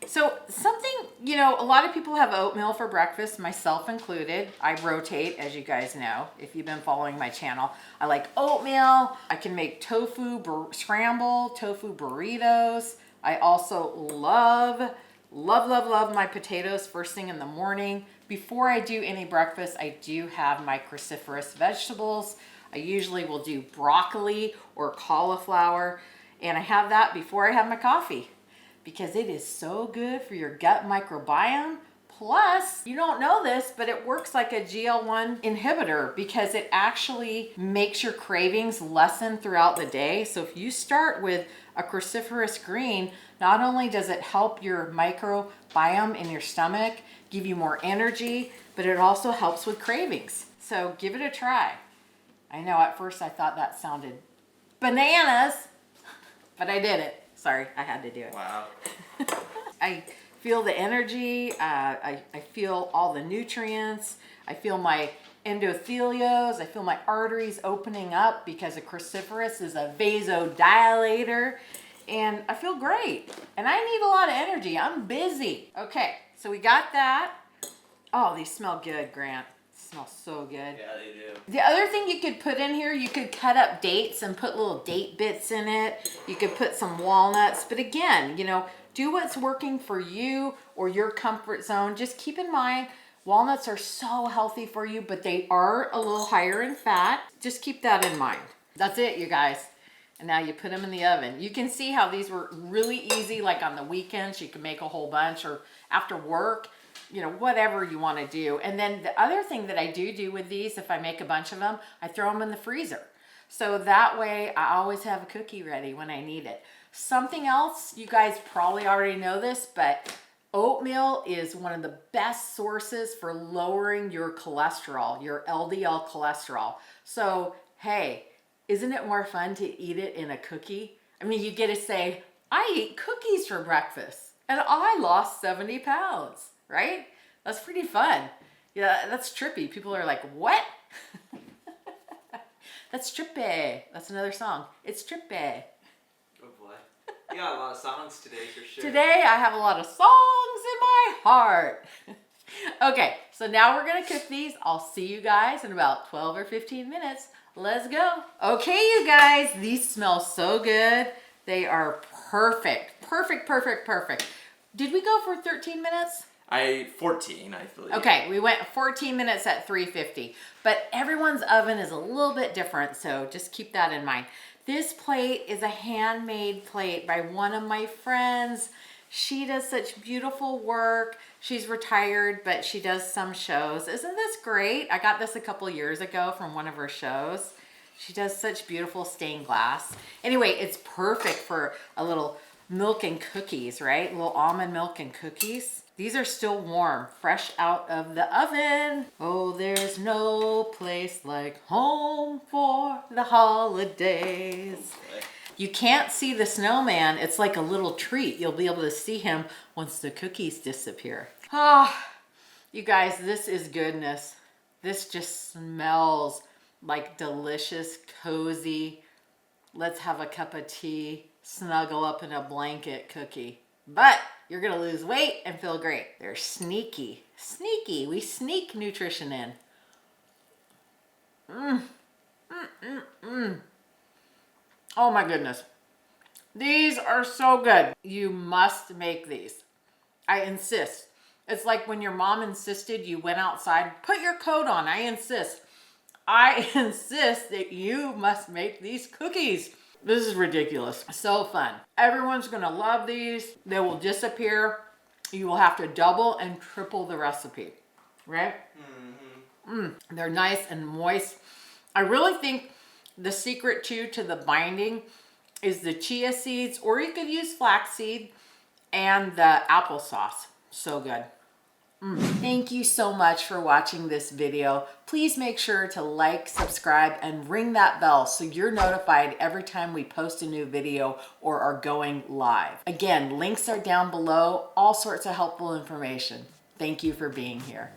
A: So something, you know, a lot of people have oatmeal for breakfast, myself included. I rotate, as you guys know, if you've been following my channel. I like oatmeal. I can make tofu scramble, tofu burritos. I also love my potatoes first thing in the morning. Before I do any breakfast, I do have my cruciferous vegetables. I usually will do broccoli or cauliflower, and I have that before I have my coffee because it is so good for your gut microbiome. Plus, you don't know this, but it works like a GL1 inhibitor because it actually makes your cravings lessen throughout the day. So if you start with a cruciferous green, not only does it help your microbiome in your stomach, give you more energy, but it also helps with cravings. So give it a try. I know at first I thought that sounded bananas, but I did it. Sorry, I had to do it.
B: Wow.
A: I feel the energy, I feel all the nutrients, I feel my endothelios, I feel my arteries opening up because a cruciferous is a vasodilator, and I feel great. And I need a lot of energy, I'm busy. Okay, so we got that. Oh, these smell good, Grant. Smell so good.
B: Yeah, they do.
A: The other thing you could put in here, you could cut up dates and put little date bits in it. You could put some walnuts, but again, you know, do what's working for you or your comfort zone. Just keep in mind, walnuts are so healthy for you, but they are a little higher in fat. Just keep that in mind. That's it, you guys. And now you put them in the oven. You can see how these were really easy, like on the weekends, you can make a whole bunch, or after work, you know, whatever you want to do. And then the other thing that I do with these, if I make a bunch of them, I throw them in the freezer. So that way I always have a cookie ready when I need it. Something else, you guys probably already know this, but oatmeal is one of the best sources for lowering your cholesterol, your LDL cholesterol. So, hey, isn't it more fun to eat it in a cookie? I mean, you get to say, I eat cookies for breakfast and I lost 70 pounds. Right? That's pretty fun. Yeah, that's trippy. People are like, what? That's trippy. That's another song. It's trippy.
B: Oh boy. You got a lot of songs today for sure.
A: Today I have a lot of songs in my heart. Okay, so now we're going to cook these. I'll see you guys in about 12 or 15 minutes. Let's go. Okay, you guys, these smell so good. They are perfect. Perfect, perfect, perfect. Did we go for 13 minutes?
B: 14, I believe.
A: Okay, we went 14 minutes at 350, but everyone's oven is a little bit different, so just keep that in mind. This plate is a handmade plate by one of my friends. She does such beautiful work. She's retired, but she does some shows. Isn't this great? I got this a couple years ago from one of her shows. She does such beautiful stained glass. Anyway, it's perfect for a little milk and cookies, right? A little almond milk and cookies. These are still warm, fresh out of the oven. Oh, there's no place like home for the holidays.
B: Okay.
A: You can't see the snowman. It's like a little treat. You'll be able to see him once the cookies disappear. Ah, you guys, this is goodness. This just smells like delicious, cozy, let's have a cup of tea, snuggle up in a blanket cookie. But you're gonna lose weight and feel great. They're sneaky, sneaky. We sneak nutrition in. Oh my goodness. These are so good. You must make these. I insist. It's like when your mom insisted you went outside, put your coat on. I insist. I insist that you must make these cookies. This is ridiculous. So fun. Everyone's gonna love these. They will disappear. You will have to double and triple the recipe, right? They're nice and moist. I really think the secret too to the binding is the chia seeds, or you could use flaxseed, and the applesauce. So good. Thank you so much for watching this video. Please make sure to like, subscribe, and ring that bell so you're notified every time we post a new video or are going live. Again, links are down below, all sorts of helpful information. Thank you for being here.